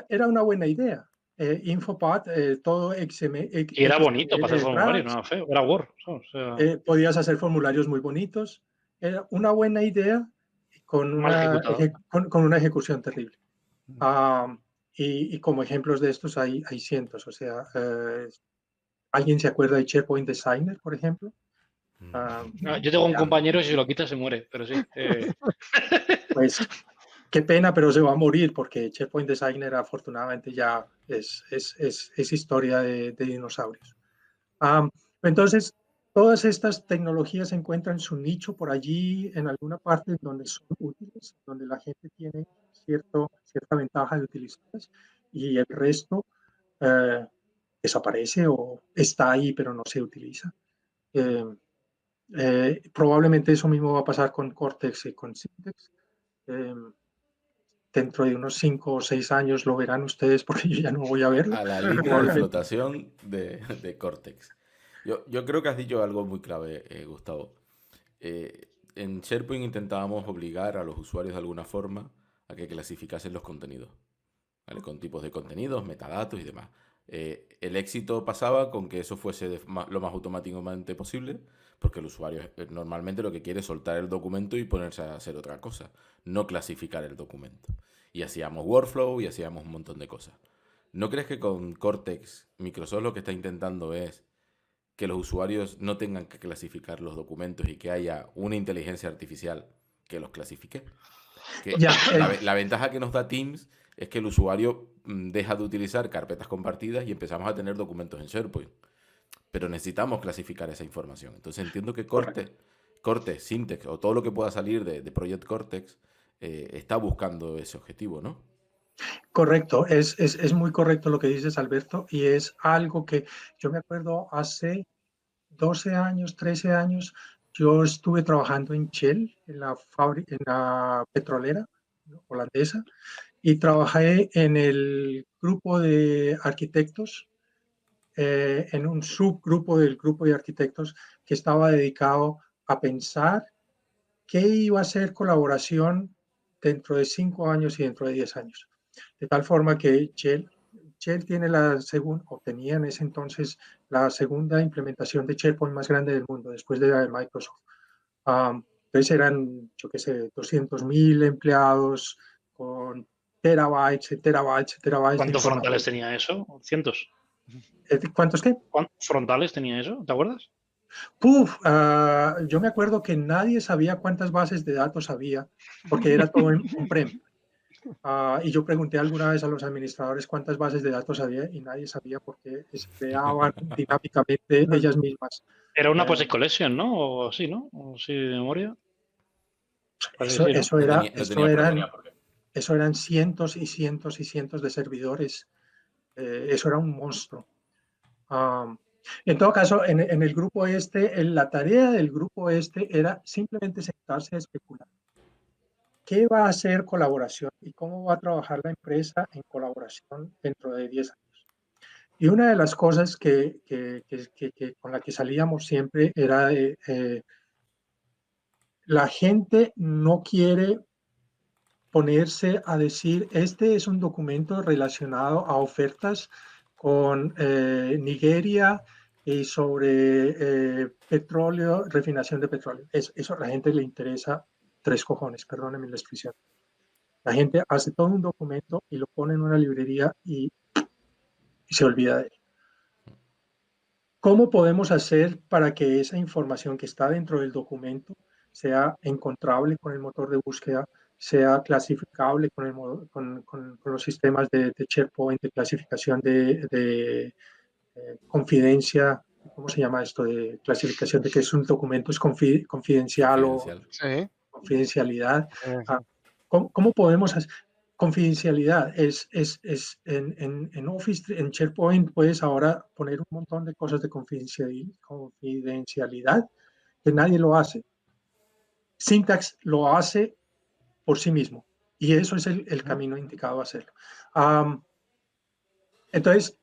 S2: era una buena idea. Infopad, todo XML.
S1: Y era bonito para hacer formularios, no era feo, era Word. O sea,
S2: podías hacer formularios muy bonitos. Era una buena idea con una ejecución terrible. Y como ejemplos de estos hay cientos. O sea, ¿alguien se acuerda de SharePoint Designer, por ejemplo?
S1: Yo tengo un compañero y si lo quita se muere, pero sí.
S2: Pues qué pena, pero se va a morir porque SharePoint Designer afortunadamente ya es historia de dinosaurios. Entonces, todas estas tecnologías encuentran su nicho por allí en alguna parte donde son útiles, donde la gente tiene cierta ventaja de utilizarlas y el resto desaparece o está ahí pero no se utiliza. Probablemente eso mismo va a pasar con Cortex y con Syntex. Dentro de unos 5 o 6 años lo verán ustedes porque yo ya no voy a verlo.
S3: A la línea de flotación de Cortex. Yo creo que has dicho algo muy clave, Gustavo. En SharePoint intentábamos obligar a los usuarios de alguna forma a que clasificasen los contenidos, ¿vale? Con tipos de contenidos, metadatos y demás. El éxito pasaba con que eso fuese lo más automáticamente posible, porque el usuario normalmente lo que quiere es soltar el documento y ponerse a hacer otra cosa, no clasificar el documento. Y hacíamos workflow y hacíamos un montón de cosas. ¿No crees que con Cortex Microsoft lo que está intentando es que los usuarios no tengan que clasificar los documentos y que haya una inteligencia artificial que los clasifique? La ventaja que nos da Teams es que el usuario deja de utilizar carpetas compartidas y empezamos a tener documentos en SharePoint. Pero necesitamos clasificar esa información. Entonces entiendo que Cortex, Syntex o todo lo que pueda salir de Project Cortex está buscando ese objetivo, ¿no?
S2: Correcto, es muy correcto lo que dices, Alberto, y es algo que yo me acuerdo hace 12 años, 13 años, yo estuve trabajando en Shell, en la petrolera holandesa, y trabajé en el grupo de arquitectos, en un subgrupo del grupo de arquitectos que estaba dedicado a pensar qué iba a ser colaboración dentro de 5 años y dentro de 10 años. De tal forma que Shell tiene tenía en ese entonces la segunda implementación de SharePoint más grande del mundo, después de la de Microsoft. Entonces eran, yo qué sé, 200.000 empleados con terabytes y terabytes y terabytes.
S1: ¿Cuántos frontales tenía eso? ¿Cientos?
S2: ¿Cuántos qué?
S1: ¿Cuántos frontales tenía eso? ¿Te acuerdas?
S2: Yo me acuerdo que nadie sabía cuántas bases de datos había, porque era todo en on-prem. Y yo pregunté alguna vez a los administradores cuántas bases de datos había y nadie sabía porque se creaban dinámicamente ellas mismas.
S1: Era una PostgreSQL Collection, ¿no? O sí, ¿no? O sí, de memoria.
S2: Eso eran cientos y cientos y cientos de servidores. Eso era un monstruo. En todo caso, en el grupo la tarea del grupo era simplemente sentarse a especular. ¿Qué va a hacer colaboración y cómo va a trabajar la empresa en colaboración dentro de 10 años? Y una de las cosas con la que salíamos siempre era la gente no quiere ponerse a decir, este es un documento relacionado a ofertas con Nigeria y sobre petróleo, refinación de petróleo. Eso a la gente le interesa 3 cojones, perdónenme la expresión. La gente hace todo un documento y lo pone en una librería y se olvida de él. ¿Cómo podemos hacer para que esa información que está dentro del documento sea encontrable con el motor de búsqueda, sea clasificable con los sistemas de SharePoint, de clasificación de confidencia? ¿Cómo se llama esto? De clasificación de que es un documento es confidencial o confidencialidad. ¿Cómo podemos hacer? Confidencialidad en Office, en SharePoint puedes ahora poner un montón de cosas de confidencialidad que nadie lo hace. Syntax lo hace por sí mismo y eso es el camino indicado a hacerlo. Entonces,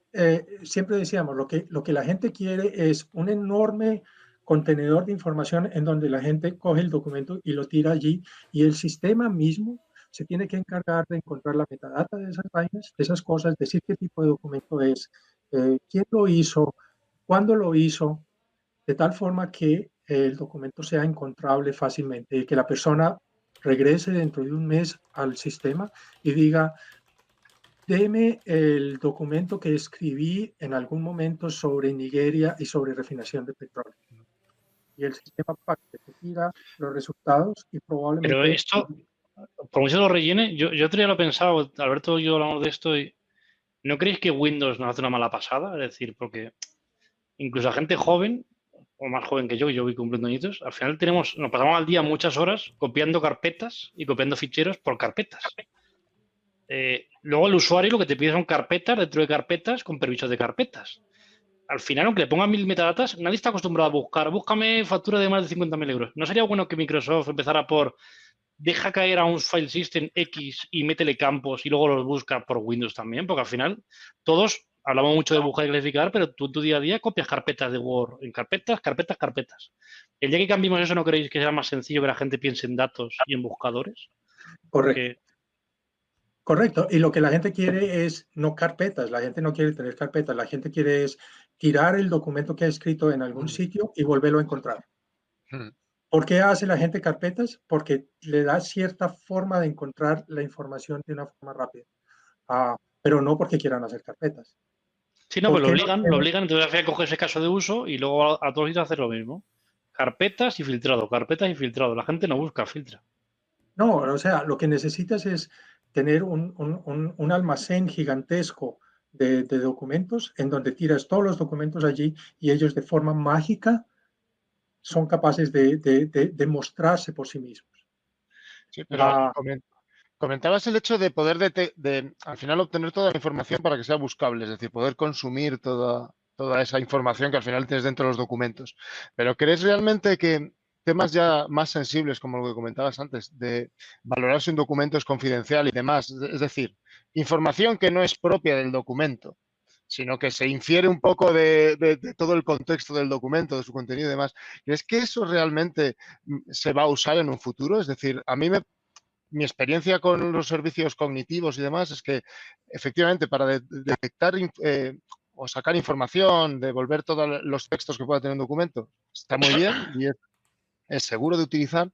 S2: siempre decíamos, lo que la gente quiere es un enorme contenedor de información en donde la gente coge el documento y lo tira allí y el sistema mismo se tiene que encargar de encontrar la metadata de esas vainas, de esas cosas, decir qué tipo de documento es, quién lo hizo, cuándo lo hizo, de tal forma que el documento sea encontrable fácilmente y que la persona regrese dentro de un mes al sistema y diga, deme el documento que escribí en algún momento sobre Nigeria y sobre refinación de petróleo. Y el sistema te tira los resultados y probablemente...
S1: Pero esto, por mucho lo rellene, yo otro día lo pensaba, Alberto y yo hablamos de esto, y ¿no creéis que Windows nos hace una mala pasada? Es decir, porque incluso a gente joven, o más joven que yo voy cumpliendo añitos, al final nos pasamos al día muchas horas copiando carpetas y copiando ficheros por carpetas. Luego el usuario lo que te pide son carpetas dentro de carpetas con permisos de carpetas. Al final, aunque le pongan 1000 metadatas, nadie está acostumbrado a buscar. Búscame factura de más de 50.000 euros. ¿No sería bueno que Microsoft empezara por deja caer a un file system X y métele campos y luego los busca por Windows también? Porque al final todos hablamos mucho de buscar y clasificar, pero tú en tu día a día copias carpetas de Word en carpetas, carpetas, carpetas. El día que cambiemos eso, ¿no creéis que sea más sencillo que la gente piense en datos y en buscadores?
S2: Correcto. Correcto. Y lo que la gente quiere es no carpetas. La gente no quiere tener carpetas. La gente quiere es tirar el documento que ha escrito en algún sitio y volverlo a encontrar. ¿Por qué hace la gente carpetas? Porque le da cierta forma de encontrar la información de una forma rápida. Pero no porque quieran hacer carpetas.
S1: Sí, no, pues lo obligan, entonces al final coge ese caso de uso y luego a todos sitios hacer lo mismo. Carpetas y filtrado, carpetas y filtrado. La gente no busca, filtra.
S2: No, o sea, lo que necesitas es tener un almacén gigantesco de documentos en donde tiras todos los documentos allí y ellos de forma mágica son capaces de mostrarse por sí mismos.
S4: Sí, pero comentabas el hecho de poder al final obtener toda la información para que sea buscable, es decir, poder consumir toda esa información que al final tienes dentro de los documentos. Pero ¿crees realmente que temas ya más sensibles, como lo que comentabas antes, de valorar si un documento es confidencial y demás, es decir, información que no es propia del documento, sino que se infiere un poco de todo el contexto del documento, de su contenido y demás, ¿crees que eso realmente se va a usar en un futuro? Es decir, mi experiencia con los servicios cognitivos y demás es que efectivamente para detectar o sacar información, devolver todos los textos que pueda tener un documento, está muy bien y es seguro de utilizar,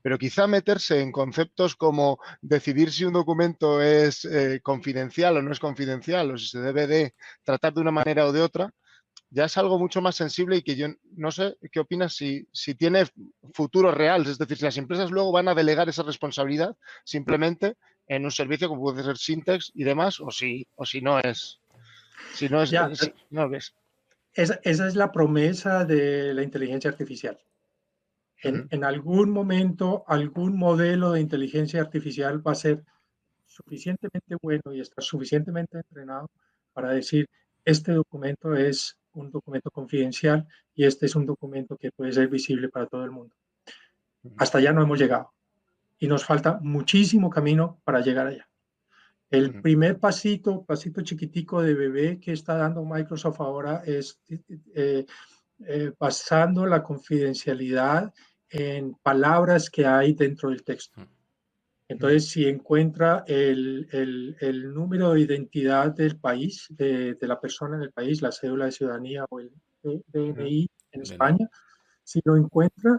S4: pero quizá meterse en conceptos como decidir si un documento es confidencial o no es confidencial o si se debe de tratar de una manera o de otra, ya es algo mucho más sensible y que yo no sé qué opinas si tiene futuro real. Es decir, si las empresas luego van a delegar esa responsabilidad simplemente en un servicio como puede ser Syntex y demás, o si no es. Si no es.
S2: Ya,
S4: Si no lo ves.
S2: esa es la promesa de la inteligencia artificial. En algún momento, algún modelo de inteligencia artificial va a ser suficientemente bueno y estar suficientemente entrenado para decir, este documento es un documento confidencial y este es un documento que puede ser visible para todo el mundo. Hasta allá no hemos llegado y nos falta muchísimo camino para llegar allá. El primer pasito chiquitico de bebé que está dando Microsoft ahora es basando la confidencialidad en palabras que hay dentro del texto. Entonces, si encuentra el número de identidad del país, de la persona en el país, la cédula de ciudadanía o el DNI en España, si encuentra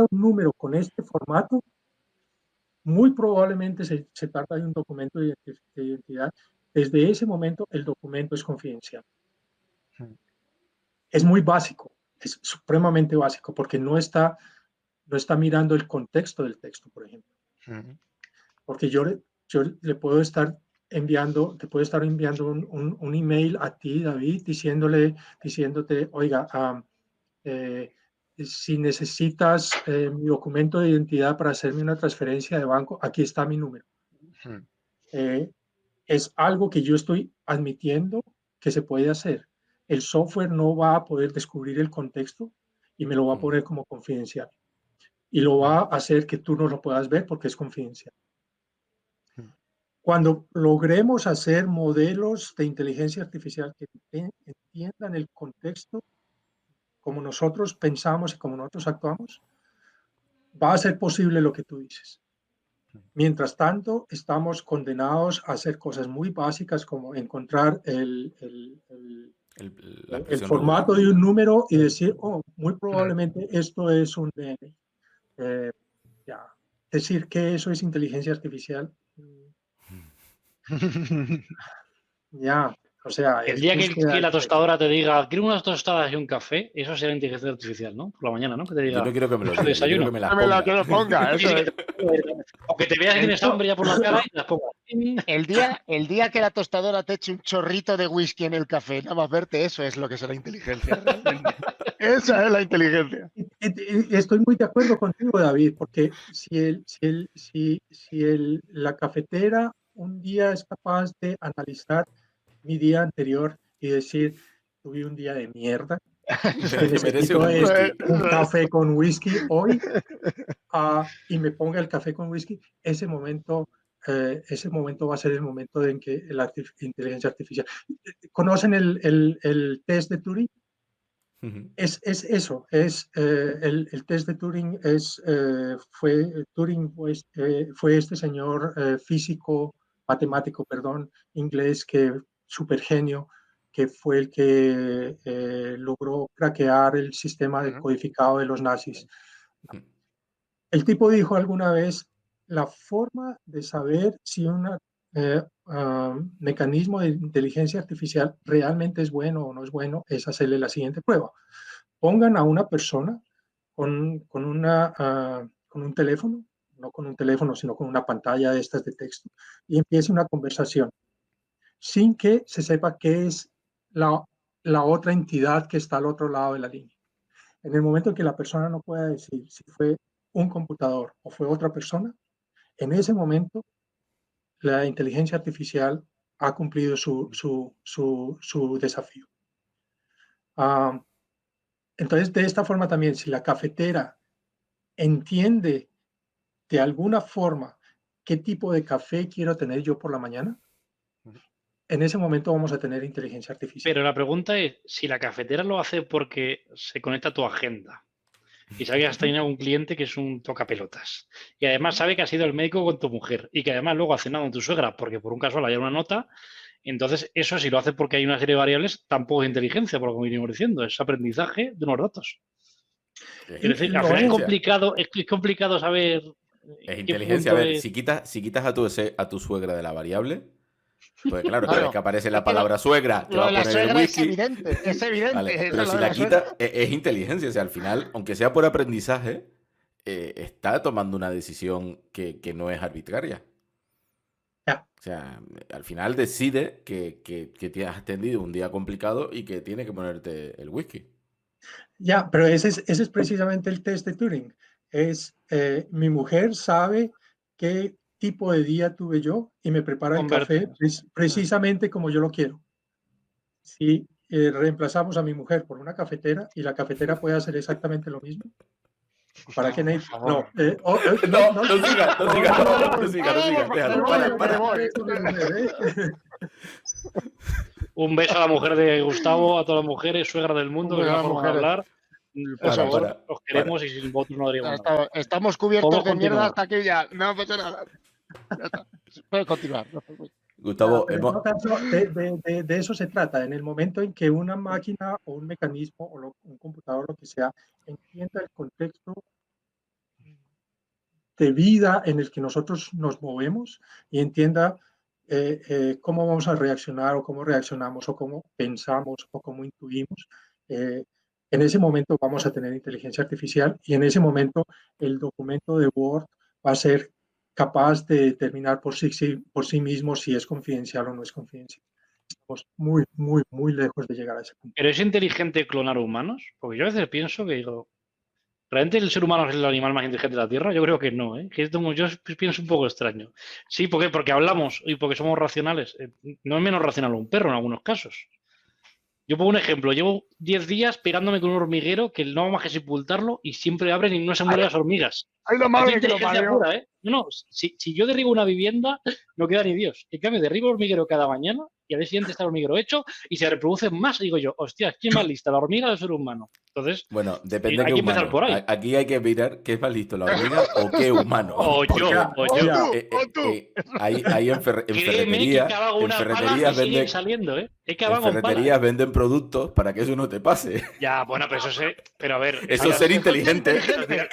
S2: un número con este formato, muy probablemente se trata de un documento de identidad. Desde ese momento, el documento es confidencial. Es muy básico, es supremamente básico, porque no está mirando el contexto del texto, por ejemplo. Porque yo le puedo estar enviando, te puedo estar enviando un email a ti, David, diciéndote, oiga, si necesitas mi documento de identidad para hacerme una transferencia de banco, aquí está mi número. Es algo que yo estoy admitiendo que se puede hacer. El software no va a poder descubrir el contexto y me lo va a poner como confidencial. Y lo va a hacer que tú no lo puedas ver porque es confidencial. Cuando logremos hacer modelos de inteligencia artificial que entiendan el contexto como nosotros pensamos y como nosotros actuamos, va a ser posible lo que tú dices. Mientras tanto, estamos condenados a hacer cosas muy básicas como encontrar el formato de un número y decir, oh, muy probablemente esto es un DNI. Ya. Decir que eso es inteligencia artificial. Ya, o sea,
S1: el día que la tostadora te diga, quiero unas tostadas y un café, eso será inteligencia artificial, ¿no? Por la mañana, ¿no? Que te diga,
S3: yo no quiero que me lo diga, yo quiero que me las
S4: ponga.
S3: ponga.
S4: ponga, eso es.
S1: O que te veas que tienes hambre ya por la cara y las pongas.
S4: El día que la tostadora te eche un chorrito de whisky en el café, nada más verte, eso es lo que será inteligencia. Esa es la inteligencia.
S2: Estoy muy de acuerdo contigo, David, porque si la cafetera un día es capaz de analizar mi día anterior y decir, tuve un día de mierda, necesito un café con whisky hoy, y me ponga el café con whisky, ese momento va a ser el momento en que la inteligencia artificial... ¿Conocen el test de Turing? Es eso, el test de Turing fue este señor físico, matemático, perdón, inglés, súper genio, que fue el que logró craquear el sistema de codificado de los nazis. El tipo dijo alguna vez, la forma de saber si un mecanismo de inteligencia artificial realmente es bueno o no es bueno es hacerle la siguiente prueba. Pongan a una persona con un teléfono, no con un teléfono, sino con una pantalla de estas de texto, y empiece una conversación sin que se sepa qué es la otra entidad que está al otro lado de la línea. En el momento en que la persona no pueda decir si fue un computador o fue otra persona, en ese momento la inteligencia artificial ha cumplido su desafío. Entonces, de esta forma también, si la cafetera entiende de alguna forma qué tipo de café quiero tener yo por la mañana, en ese momento vamos a tener inteligencia artificial.
S1: Pero la pregunta es, si la cafetera lo hace porque se conecta a tu agenda y sabe que has tenido un cliente que es un tocapelotas y además sabe que has ido al médico con tu mujer y que además luego ha cenado con tu suegra porque por un casual hay una nota, entonces eso si lo hace porque hay una serie de variables tampoco es inteligencia, por lo que venimos diciendo, es aprendizaje de unos datos. Es decir, al final es complicado saber...
S3: Es inteligencia. A ver, si quitas a tu suegra de la variable, pues claro, cada vez que aparece la palabra suegra, te va a poner el whisky.
S4: Es evidente. Vale,
S3: pero si la quitas, es inteligencia. O sea, al final, aunque sea por aprendizaje, está tomando una decisión que no es arbitraria. O sea, al final decide que te has atendido un día complicado y que tiene que ponerte el whisky.
S2: Ya, pero ese es precisamente el test de Turing. Mi mujer sabe qué tipo de día tuve yo y me prepara el café precisamente como yo lo quiero. Si reemplazamos a mi mujer por una cafetera y la cafetera puede hacer exactamente lo mismo, ¿para qué necesito? No sigas.
S1: Un beso a la mujer de Gustavo, a todas las mujeres, suegra del mundo, que no podemos hablar. Por favor, os queremos y sin vosotros no daríamos nada.
S4: Estamos cubiertos de mierda hasta que ya no pasa nada. Puedes continuar.
S3: Gustavo,
S2: de eso se trata. En el momento en que una máquina o un mecanismo o un computador, lo que sea, entienda el contexto de vida en el que nosotros nos movemos y entienda cómo vamos a reaccionar o cómo reaccionamos o cómo pensamos o cómo intuimos, en ese momento vamos a tener inteligencia artificial y en ese momento el documento de Word va a ser capaz de determinar por sí mismo si es confidencial o no es confidencial. Estamos muy, muy, muy lejos de llegar a ese punto.
S1: ¿Pero es inteligente clonar humanos? Porque yo a veces pienso que digo, ¿realmente el ser humano es el animal más inteligente de la Tierra? Yo creo que no, ¿eh? Yo pienso un poco extraño. Sí, ¿por qué? Porque hablamos y porque somos racionales. No es menos racional un perro en algunos casos. Yo pongo un ejemplo. Llevo 10 días pegándome con un hormiguero que no hago más que sepultarlo y siempre abren y no se mueren las hormigas.
S4: ¡Ay, lo madre que lo
S1: parió! Pura, ¿eh? No, si yo derribo una vivienda, no queda ni Dios. En cambio, derribo el hormiguero cada mañana y al día siguiente está el hormiguero hecho y se reproduce más. Y digo yo, hostia, ¿quién es más lista, la hormiga o el ser humano? Entonces,
S3: Bueno, depende de
S1: hay
S3: qué
S1: que empezar
S3: humano.
S1: por ahí.
S3: Aquí hay que mirar qué es más listo, la hormiga o qué humano.
S1: O yo,
S3: Hay en
S1: Créeme que cava una pala y siguen saliendo, ¿eh?
S3: En ferreterías venden productos para que eso no te pase.
S1: Ya, bueno, pero a ver.
S3: Eso es ser inteligente.
S1: Pero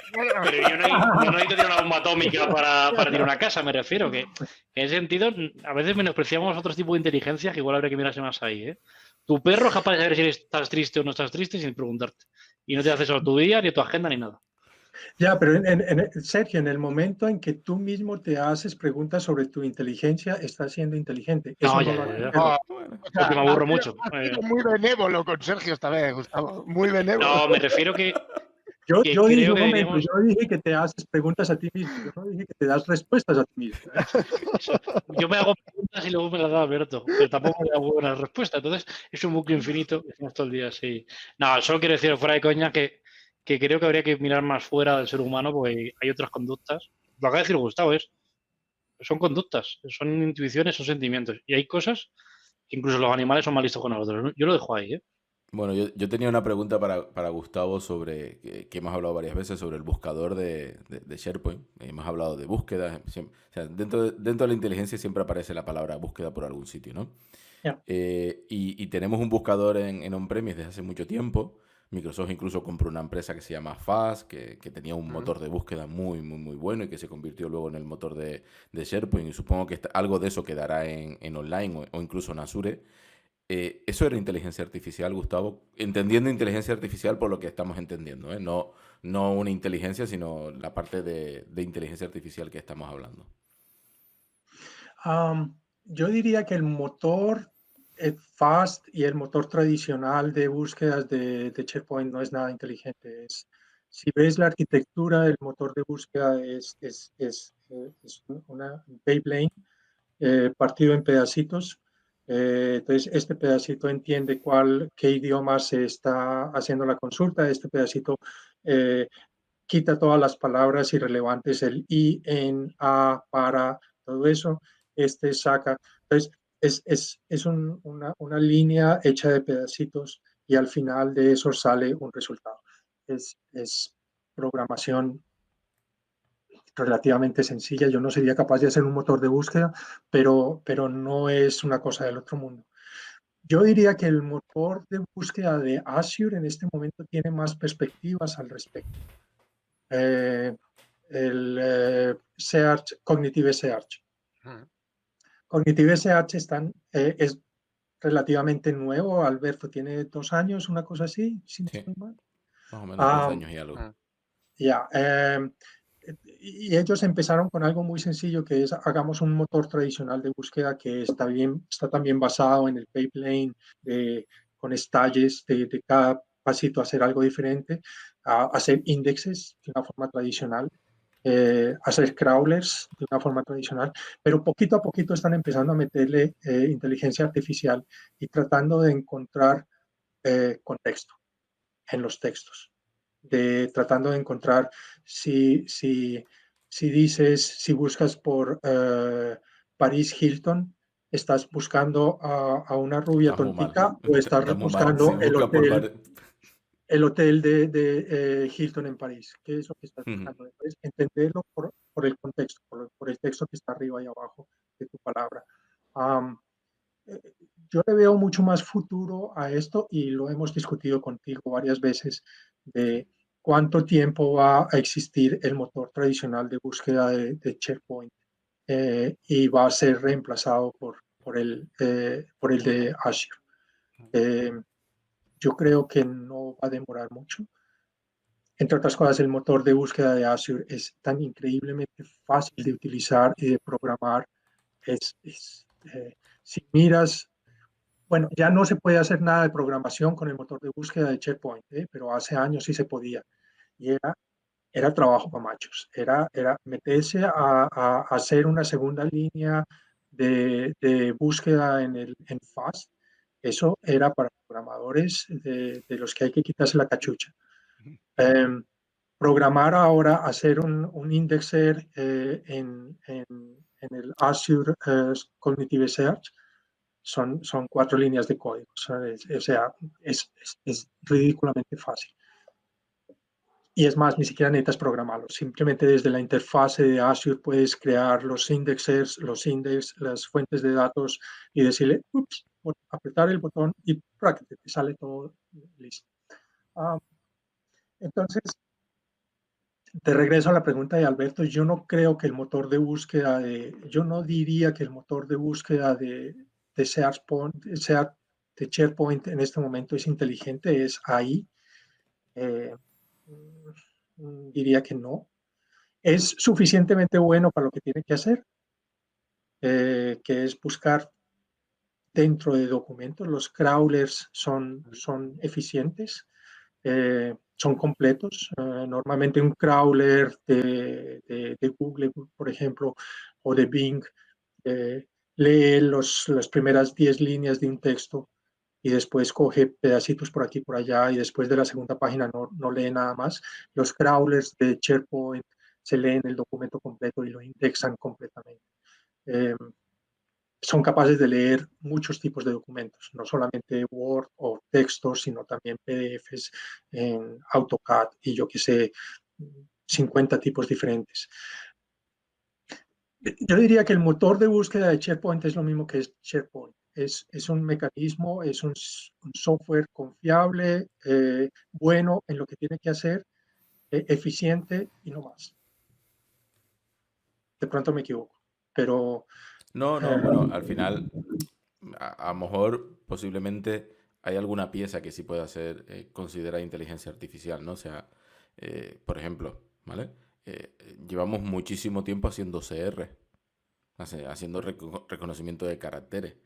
S1: yo no necesito tirar una bomba atómica para tirar una casa, me refiero. Que en ese sentido, a veces menospreciamos otros tipos de inteligencia que igual habría que mirarse más ahí, ¿eh? Tu perro es capaz de saber si estás triste o no estás triste sin preguntarte. Y no te hace eso a tu día, ni a tu agenda, ni nada.
S2: Ya, pero Sergio, en el momento en que tú mismo te haces preguntas sobre tu inteligencia, estás siendo inteligente. Eso
S1: porque me aburro mucho.
S4: Muy benévolo con Sergio esta vez, Gustavo. Muy benévolo.
S1: No, me refiero que...
S2: Yo dije que te haces preguntas a ti mismo. Yo no dije que te das respuestas a ti mismo.
S1: Yo me hago preguntas y luego me las da Alberto, pero tampoco me hago buena respuesta. Entonces, es un bucle infinito. Estamos todo el día así. No, solo quiero decir fuera de coña que creo que habría que mirar más fuera del ser humano porque hay otras conductas. Lo acaba de decir Gustavo, son conductas, son intuiciones, son sentimientos. Y hay cosas que incluso los animales son más listos con nosotros. Yo lo dejo ahí, ¿eh?
S3: Bueno, yo tenía una pregunta para Gustavo sobre, que hemos hablado varias veces, sobre el buscador de SharePoint. Hemos hablado de búsquedas. O sea, dentro de la inteligencia siempre aparece la palabra búsqueda por algún sitio, ¿no?
S2: Yeah.
S3: Y tenemos un buscador en on-premise desde hace mucho tiempo. Microsoft incluso compró una empresa que se llama Fast, que tenía un motor de búsqueda muy, muy, muy bueno y que se convirtió luego en el motor de SharePoint. Y supongo que algo de eso quedará en online o incluso en Azure. Eso era inteligencia artificial, Gustavo, entendiendo inteligencia artificial por lo que estamos entendiendo, ¿eh? No una inteligencia, sino la parte de inteligencia artificial que estamos hablando.
S2: Yo diría que el motor Fast y el motor tradicional de búsquedas de SharePoint no es nada inteligente. Si ves la arquitectura del motor de búsqueda es una Beyblade partido en pedacitos. Entonces, este pedacito entiende qué idioma se está haciendo la consulta. Este pedacito quita todas las palabras irrelevantes, el y, en, a, para, todo eso. Este saca. Entonces, es una línea hecha de pedacitos y al final de eso sale un resultado. Es programación relativamente sencilla. Yo no sería capaz de hacer un motor de búsqueda, pero no es una cosa del otro mundo. Yo diría que el motor de búsqueda de Azure en este momento tiene más perspectivas al respecto. El Search, Cognitive Search. Cognitive Search es relativamente nuevo. Alberto tiene 2 años, una cosa así.
S3: Sí, más o menos 2 años y algo.
S2: Ya. Y ellos empezaron con algo muy sencillo que es hagamos un motor tradicional de búsqueda que está también basado en el pipeline con estalles de cada pasito hacer algo diferente, hacer indexes de una forma tradicional, hacer crawlers de una forma tradicional, pero poquito a poquito están empezando a meterle inteligencia artificial y tratando de encontrar contexto en los textos. Tratando de encontrar si buscas por Paris Hilton, estás buscando a una rubia tontica o estás buscando el hotel de Hilton en París. ¿Qué es lo que estás buscando? Entonces, entenderlo por el contexto, por el texto que está arriba y abajo de tu palabra. Yo le veo mucho más futuro a esto y lo hemos discutido contigo varias veces de cuánto tiempo va a existir el motor tradicional de búsqueda de SharePoint y va a ser reemplazado por el de Azure. Yo creo que no va a demorar mucho. Entre otras cosas, el motor de búsqueda de Azure es tan increíblemente fácil de utilizar y de programar. Si miras, bueno, ya no se puede hacer nada de programación con el motor de búsqueda de SharePoint, pero hace años sí se podía. Y era trabajo para machos. Era meterse a hacer una segunda línea de búsqueda en FAST. Eso era para programadores de los que hay que quitarse la cachucha. programar ahora, hacer un indexer en el Azure Cognitive Search son 4 líneas de código. O sea, es ridículamente fácil. Y es más, ni siquiera necesitas programarlo. Simplemente desde la interfase de Azure puedes crear los indexers, las fuentes de datos y decirle, ups, apretar el botón y te sale todo listo. Entonces, de regreso a la pregunta de Alberto, yo no creo que el motor de búsqueda yo no diría que el motor de búsqueda de SharePoint en este momento es inteligente, es AI. Diría que no. Es suficientemente bueno para lo que tiene que hacer, que es buscar dentro de documentos. Los crawlers son eficientes, son completos. Normalmente un crawler de Google, por ejemplo, o de Bing, lee las primeras 10 líneas de un texto y después coge pedacitos por aquí y por allá y después de la segunda página no lee nada más. Los crawlers de SharePoint se leen el documento completo y lo indexan completamente. Son capaces de leer muchos tipos de documentos, no solamente Word o textos, sino también PDFs en AutoCAD y yo que sé, 50 tipos diferentes. Yo diría que el motor de búsqueda de SharePoint es lo mismo que es SharePoint. Es un mecanismo, es un software confiable, bueno en lo que tiene que hacer, eficiente y no más. De pronto me equivoco, pero...
S3: No, bueno, al final, a lo mejor, posiblemente, hay alguna pieza que sí pueda ser considerada inteligencia artificial, ¿no? O sea, por ejemplo, ¿vale? Llevamos muchísimo tiempo haciendo CR, haciendo reconocimiento de caracteres.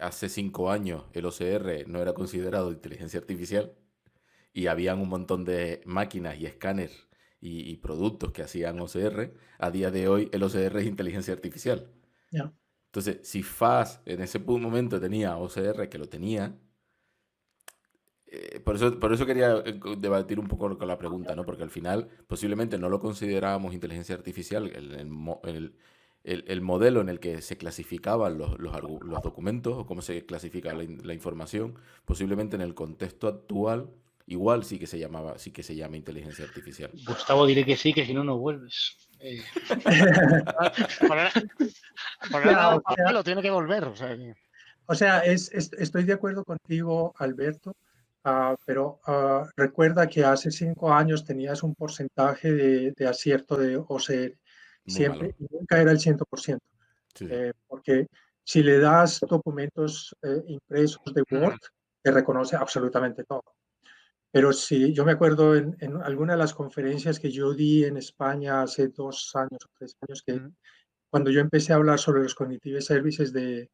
S3: Hace 5 años el OCR no era considerado inteligencia artificial y habían un montón de máquinas y escáneres y productos que hacían OCR. A día de hoy el OCR es inteligencia artificial.
S2: Yeah.
S3: Entonces, si FAS en ese momento tenía OCR, que lo tenía, por eso quería debatir un poco con la pregunta, ¿no? Porque al final posiblemente no lo considerábamos inteligencia artificial, el modelo en el que se clasificaban los documentos o cómo se clasifica la información, posiblemente en el contexto actual igual sí que se llama inteligencia artificial.
S1: Gustavo, diré que sí, que si no, no vuelves.
S4: Lo tiene que volver.
S2: O sea, estoy de acuerdo contigo, Alberto, pero recuerda que hace 5 años tenías un porcentaje de acierto de OCR. Siempre, nunca era el 100%. Sí. Porque si le das documentos impresos de Word, te reconoce absolutamente todo. Pero si yo me acuerdo en alguna de las conferencias que yo di en España hace 2 años o 3 años, que cuando yo empecé a hablar sobre los Cognitive Services de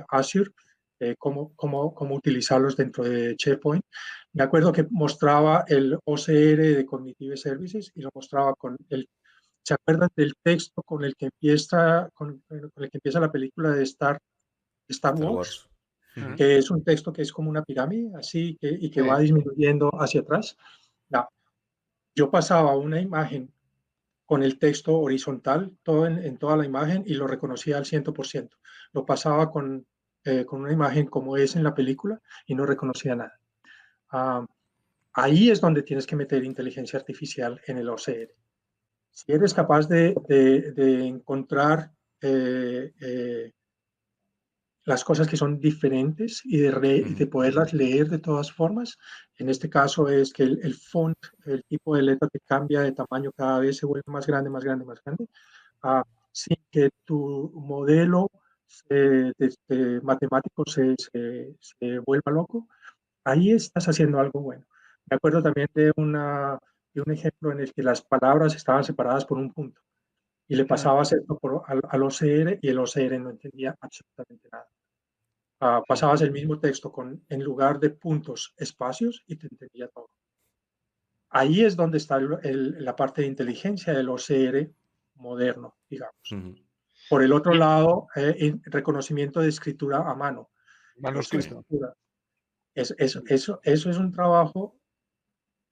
S2: Azure, cómo utilizarlos dentro de SharePoint, me acuerdo que mostraba el OCR de Cognitive Services y lo mostraba con ¿se acuerdan del texto con el que empieza la película de Star Wars? Que es un texto que es como una pirámide, así, y que va disminuyendo hacia atrás. No, yo pasaba una imagen con el texto horizontal, todo en toda la imagen, y lo reconocía al 100%. Lo pasaba con una imagen como es en la película y no reconocía nada. Ahí es donde tienes que meter inteligencia artificial en el OCR. Si eres capaz de encontrar las cosas que son diferentes y de poderlas leer de todas formas. En este caso es que el font, el tipo de letra te cambia de tamaño, cada vez se vuelve más grande, más grande, más grande, sin que tu modelo matemático se vuelva loco. Ahí estás haciendo algo bueno. Me acuerdo también de un ejemplo en el que las palabras estaban separadas por un punto y le pasabas esto al OCR y el OCR no entendía absolutamente nada. Pasabas el mismo texto en lugar de puntos, espacios y te entendía todo. Ahí es donde está la parte de inteligencia del OCR moderno, digamos. Por el otro lado, reconocimiento de escritura a mano. Eso es un trabajo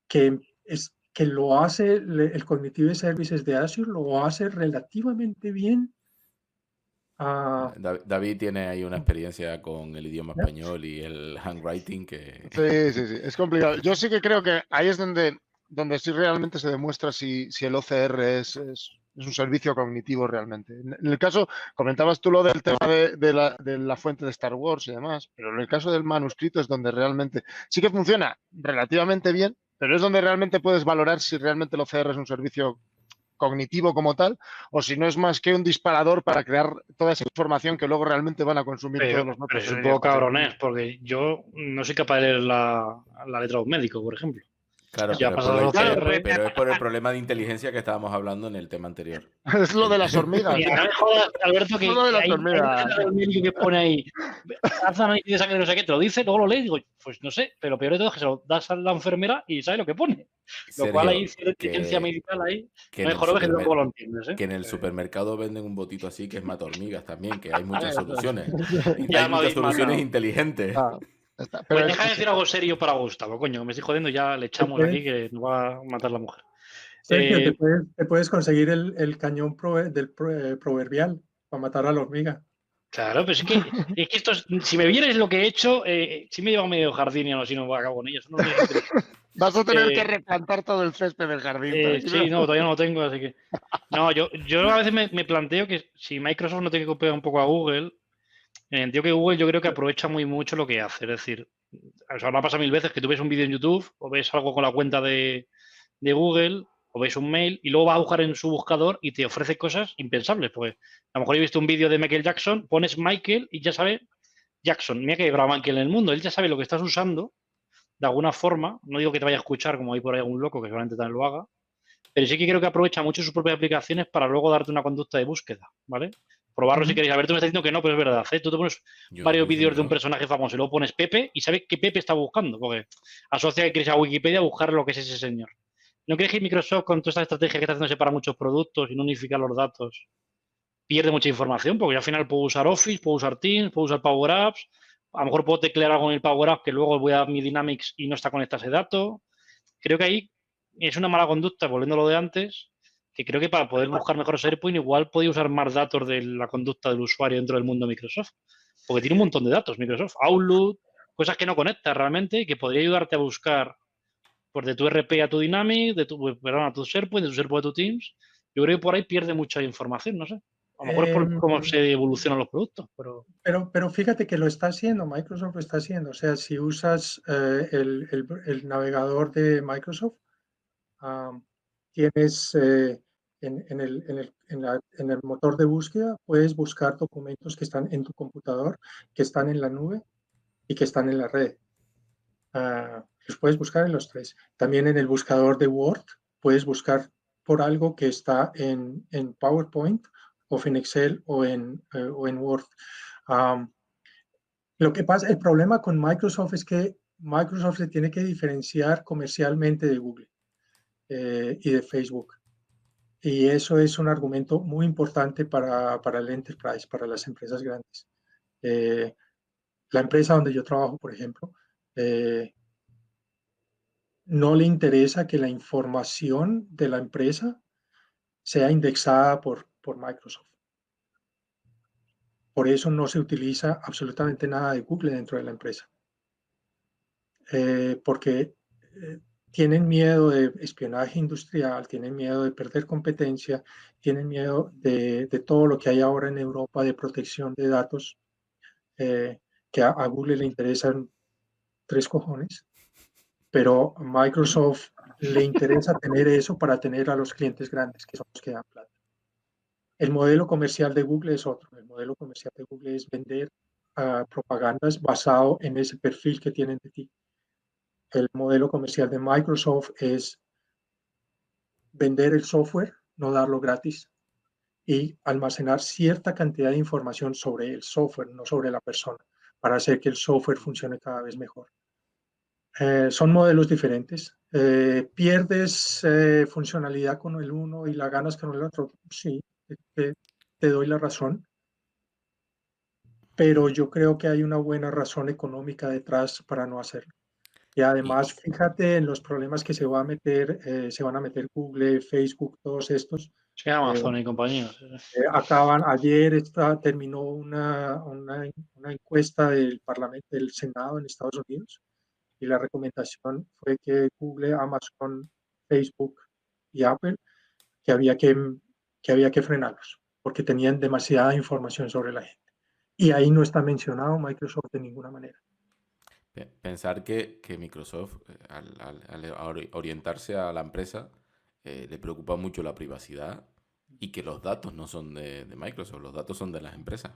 S2: que es que lo hace el Cognitive Services de Azure, lo hace relativamente bien.
S3: David tiene ahí una experiencia con el idioma español y el handwriting que...
S4: Sí, es complicado. Yo sí que creo que ahí es donde sí realmente se demuestra si el OCR es un servicio cognitivo realmente. En el caso, comentabas tú lo del tema de la fuente de Star Wars y demás, pero en el caso del manuscrito es donde realmente sí que funciona relativamente bien, pero es donde realmente puedes valorar si realmente el OCR es un servicio cognitivo como tal, o si no es más que un disparador para crear toda esa información que luego realmente van a consumir todos los
S1: Pero
S4: notas.
S1: es un poco cabrones, porque yo no soy capaz de leer la letra de un médico, por ejemplo.
S3: Claro,
S1: Ya
S3: pero es por el problema de inteligencia que estábamos hablando en el tema anterior.
S4: Es lo de las hormigas.
S1: Y ahora me jodas, Alberto, que
S4: Lo de las
S1: hay
S4: hormigas.
S1: un médico que pone ahí, haz análisis de sangre, no sé qué, te lo dice, luego lo lees y digo, pues no sé, pero peor de todo es que se lo das a la enfermera y sabe lo que pone. Lo cual hay cierta inteligencia medical ahí.
S3: Que
S1: no es jorobe que tampoco lo entiendes, ¿eh?
S3: Que en el supermercado venden un botito así que es mata hormigas también, que hay muchas soluciones.
S1: Ya
S3: Hay muchas soluciones inteligentes.
S4: Pero
S1: pues deja de decir algo serio para Gustavo, coño, me estoy jodiendo, ya le echamos aquí que nos va a matar la mujer.
S2: Sergio, te puedes conseguir el cañón proverbial para matar a la hormiga.
S1: Claro, pero es que esto es, si me vierais lo que he hecho, sí me llevo medio jardín y no, si no acabo con ellos. No
S4: vas a tener que replantar todo el césped del jardín.
S1: Sí, no, todavía no lo tengo, así que... No, yo a veces me planteo que si Microsoft no tiene que copiar un poco a Google, entiendo que Google yo creo que aprovecha muy mucho lo que hace. Es decir, o sea, me ha pasado 1000 veces que tú ves un vídeo en YouTube o ves algo con la cuenta de Google o ves un mail y luego vas a buscar en su buscador y te ofrece cosas impensables. Porque a lo mejor he visto un vídeo de Michael Jackson, pones Michael y ya sabe Jackson. Mira que hay habrá Michael en el mundo. Él ya sabe lo que estás usando de alguna forma. No digo que te vaya a escuchar como hay por ahí algún loco que seguramente también lo haga, pero sí que creo que aprovecha mucho sus propias aplicaciones para luego darte una conducta de búsqueda, ¿vale? Probarlo si queréis. A ver, tú me estás diciendo que no, pero es verdad, ¿eh? Tú te pones varios vídeos de un personaje famoso y luego pones Pepe y sabes que Pepe está buscando, porque asocia que quieres a Wikipedia a buscar lo que es ese señor. ¿No crees que Microsoft, con toda esta estrategia que está haciéndose para muchos productos y no unificar los datos, pierde mucha información? Porque yo al final puedo usar Office, puedo usar Teams, puedo usar Power Apps, a lo mejor puedo teclear algo en el Power App que luego voy a mi Dynamics y no está conectado ese dato. Creo que ahí es una mala conducta, volviendo a lo de antes, que creo que para poder buscar mejor SharePoint igual podía usar más datos de la conducta del usuario dentro del mundo de Microsoft. Porque tiene un montón de datos Microsoft. Outlook, cosas que no conectas realmente y que podría ayudarte a buscar pues, de tu RP a tu Dynamics, a tu SharePoint, de tu SharePoint a tu Teams. Yo creo que por ahí pierde mucha información, no sé. A lo mejor es por cómo se evolucionan los productos.
S2: Pero fíjate que lo está haciendo, Microsoft lo está haciendo. O sea, si usas el navegador de Microsoft, tienes en el motor de búsqueda, puedes buscar documentos que están en tu computador, que están en la nube y que están en la red. Los puedes buscar en los tres. También en el buscador de Word, puedes buscar por algo que está en PowerPoint o en Excel o en Word. Lo que pasa, el problema con Microsoft es que Microsoft se tiene que diferenciar comercialmente de Google y de Facebook. Y eso es un argumento muy importante para el enterprise, para las empresas grandes. La empresa donde yo trabajo, por ejemplo, no le interesa que la información de la empresa sea indexada por Microsoft. Por eso no se utiliza absolutamente nada de Google dentro de la empresa. Porque tienen miedo de espionaje industrial, tienen miedo de perder competencia, tienen miedo de todo lo que hay ahora en Europa de protección de datos, que a Google le interesan 3 cojones, pero a Microsoft le interesa tener eso para tener a los clientes grandes, que son los que dan plata. El modelo comercial de Google es otro. El modelo comercial de Google es vender propagandas basado en ese perfil que tienen de ti. El modelo comercial de Microsoft es vender el software, no darlo gratis, y almacenar cierta cantidad de información sobre el software, no sobre la persona, para hacer que el software funcione cada vez mejor. Son modelos diferentes. ¿Pierdes funcionalidad con el uno y la ganas con el otro? Sí, te doy la razón. Pero yo creo que hay una buena razón económica detrás para no hacerlo. Y además, fíjate en los problemas que se van a meter Google, Facebook, todos estos.
S1: Sí, Amazon y compañía.
S2: Ayer terminó una encuesta del Parlamento, del Senado en Estados Unidos, y la recomendación fue que Google, Amazon, Facebook y Apple, que había que frenarlos, porque tenían demasiada información sobre la gente. Y ahí no está mencionado Microsoft de ninguna manera.
S3: Pensar que Microsoft, al orientarse a la empresa, le preocupa mucho la privacidad y que los datos no son de Microsoft, los datos son de las empresas.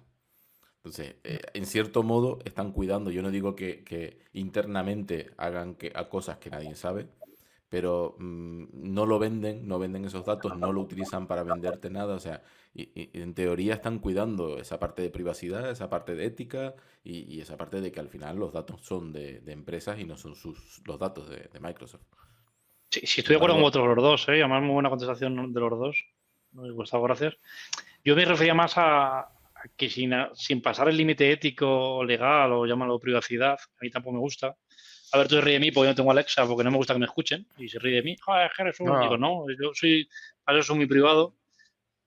S3: Entonces, en cierto modo, están cuidando. Yo no digo que internamente hagan cosas que nadie sabe, pero no venden esos datos, no lo utilizan para venderte nada. O sea, y en teoría están cuidando esa parte de privacidad, esa parte de ética y esa parte de que al final los datos son de empresas y no son los datos de Microsoft.
S1: Sí, estoy de acuerdo con vosotros los dos, ¿eh? Además, muy buena contestación de los dos. Me gusta, gracias. Yo me refería más a que sin pasar el límite ético o legal o llámalo privacidad, a mí tampoco me gusta. A ver, tú te ríes de mí porque yo no tengo Alexa, porque no me gusta que me escuchen y se ríe de mí. Joder, eres un... Digo, no, yo soy muy privado,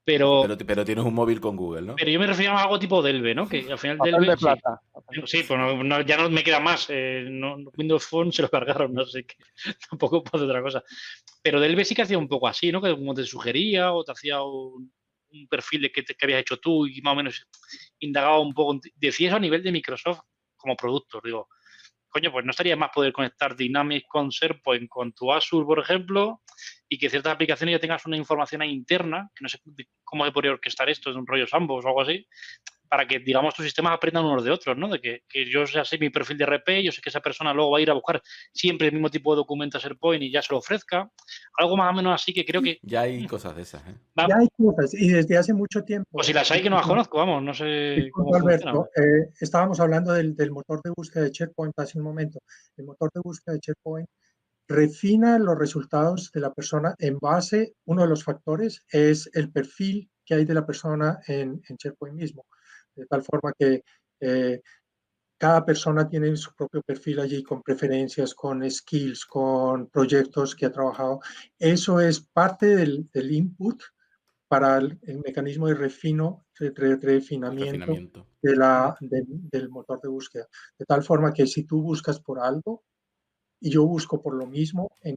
S1: pero
S3: tienes un móvil con Google, ¿no?
S1: Pero yo me refería a algo tipo Delve, ¿no? Que al final
S4: Papel
S1: Delve...
S4: de plata.
S1: Sí, pues ya no me queda más. Windows Phone se lo cargaron, no sé qué. Tampoco puedo hacer otra cosa. Pero Delve sí que hacía un poco así, ¿no? Que como te sugería o te hacía un perfil de que habías hecho tú y más o menos indagaba un poco. Decía eso a nivel de Microsoft como producto. Digo, coño, pues no estaría más poder conectar Dynamics con SharePoint con tu Azure, por ejemplo, y que ciertas aplicaciones ya tengas una información ahí interna, que no sé cómo se podría orquestar esto, es un rollo Sandbox o algo así, para que, digamos, tus sistemas aprendan unos de otros, ¿no? De que yo ya sé mi perfil de RP, yo sé que esa persona luego va a ir a buscar siempre el mismo tipo de documento a SharePoint y ya se lo ofrezca. Algo más o menos así que creo que...
S3: Ya hay cosas de esas, ¿eh?
S2: Ya hay cosas, y desde hace mucho tiempo.
S1: Pues si las hay que no las conozco, vamos, no sé cómo
S2: Alberto, estábamos hablando del motor de búsqueda de SharePoint hace un momento. El motor de búsqueda de SharePoint refina los resultados de la persona en base, uno de los factores es el perfil que hay de la persona en SharePoint mismo, de tal forma que cada persona tiene su propio perfil allí con preferencias, con skills, con proyectos que ha trabajado. Eso es parte del input para el mecanismo de refinamiento del motor de búsqueda. De tal forma que si tú buscas por algo y yo busco por lo mismo en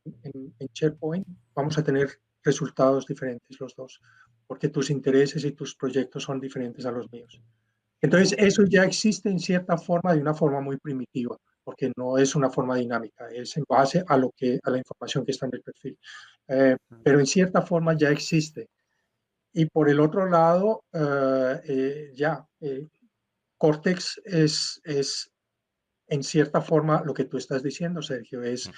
S2: SharePoint, vamos a tener resultados diferentes los dos, porque tus intereses y tus proyectos son diferentes a los míos. Entonces, eso ya existe en cierta forma, de una forma muy primitiva, porque no es una forma dinámica, es en base a la información que está en el perfil. Pero en cierta forma ya existe. Y por el otro lado, Cortex es en cierta forma lo que tú estás diciendo, Sergio, es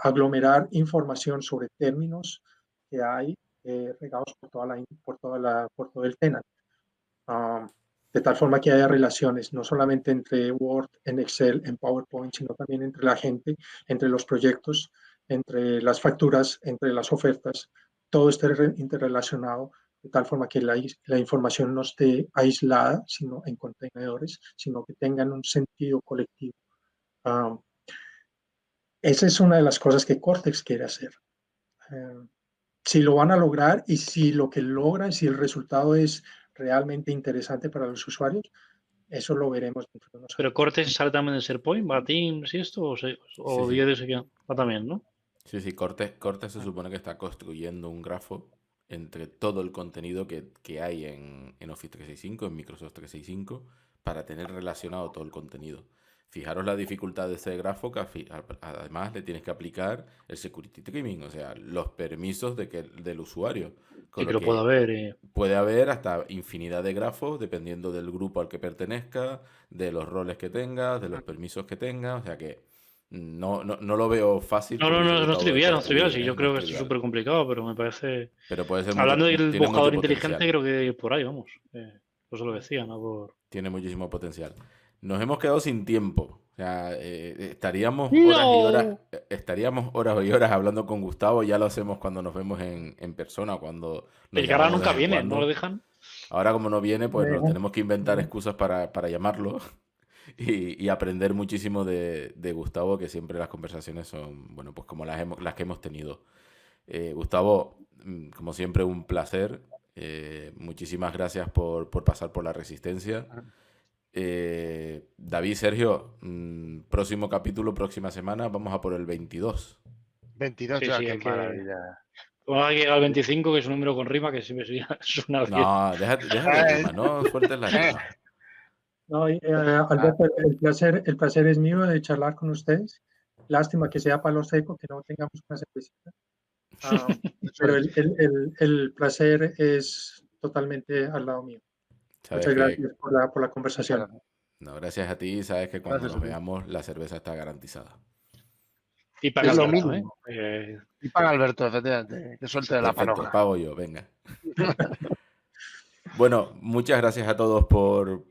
S2: aglomerar información sobre términos que hay regados por todo el tenant. De tal forma que haya relaciones, no solamente entre Word, en Excel, en PowerPoint, sino también entre la gente, entre los proyectos, entre las facturas, entre las ofertas, todo esté interrelacionado, de tal forma que la información no esté aislada, sino en contenedores, sino que tengan un sentido colectivo. Esa es una de las cosas que Cortex quiere hacer. Si lo van a lograr y si lo que logran, si el resultado es realmente interesante para los usuarios, eso lo veremos dentro de unos años.
S1: Pero Cortex sale también de SharePoint, va Teams y esto, o
S3: sí.
S1: Va también, ¿no?
S3: Sí, Cortex se supone que está construyendo un grafo entre todo el contenido que hay en Office 365, en Microsoft 365, para tener relacionado todo el contenido. Fijaros la dificultad de ese grafo, que además le tienes que aplicar el security trimming, o sea, los permisos del usuario.
S1: Sí, que lo pueda ver.
S3: Puede haber hasta infinidad de grafos, dependiendo del grupo al que pertenezca, de los roles que tenga, de los permisos que tenga, o sea que no lo veo fácil.
S1: No es trivial, sí, yo creo que es súper complicado, pero me parece...
S3: Pero puede ser
S1: hablando del buscador inteligente, creo que por ahí, vamos. Eso lo decía, ¿no?
S3: Tiene muchísimo potencial. Nos hemos quedado sin tiempo. O sea, estaríamos horas y horas hablando con Gustavo. Ya lo hacemos cuando nos vemos en persona, cuando...
S1: El que ahora nunca viene, ¿no lo dejan?
S3: Ahora como no viene, pues nos tenemos que inventar excusas para llamarlo. y aprender muchísimo de Gustavo, que siempre las conversaciones son, bueno, pues como las que hemos tenido. Gustavo, como siempre, un placer. Muchísimas gracias por pasar por la Resistencia. David, Sergio, próximo capítulo, próxima semana, vamos a por el 22.
S4: 22 ya, qué maravilla.
S1: Vamos a llegar al 25, que es un número con rima, que siempre suena bien.
S3: No, déjate la rima, no sueltes la rima.
S2: No, Alberto, el placer es mío de charlar con ustedes. Lástima que sea palo seco, que no tengamos una cervecita. Pero el placer es totalmente al lado mío. Muchas gracias por la conversación.
S3: No, gracias a ti. Sabes que cuando nos veamos, la cerveza está garantizada.
S1: Y para
S4: lo
S1: Alberto,
S4: mínimo. Y para Alberto, efectivamente. Que suelte de la panoja.
S3: Pago yo, venga. Bueno, muchas gracias a todos por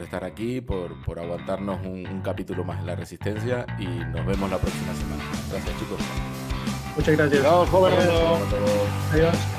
S3: estar aquí, por aguantarnos un capítulo más en La Resistencia y nos vemos la próxima semana. Gracias, chicos.
S2: Muchas gracias.
S4: Chao, jóvenes.
S2: Adiós.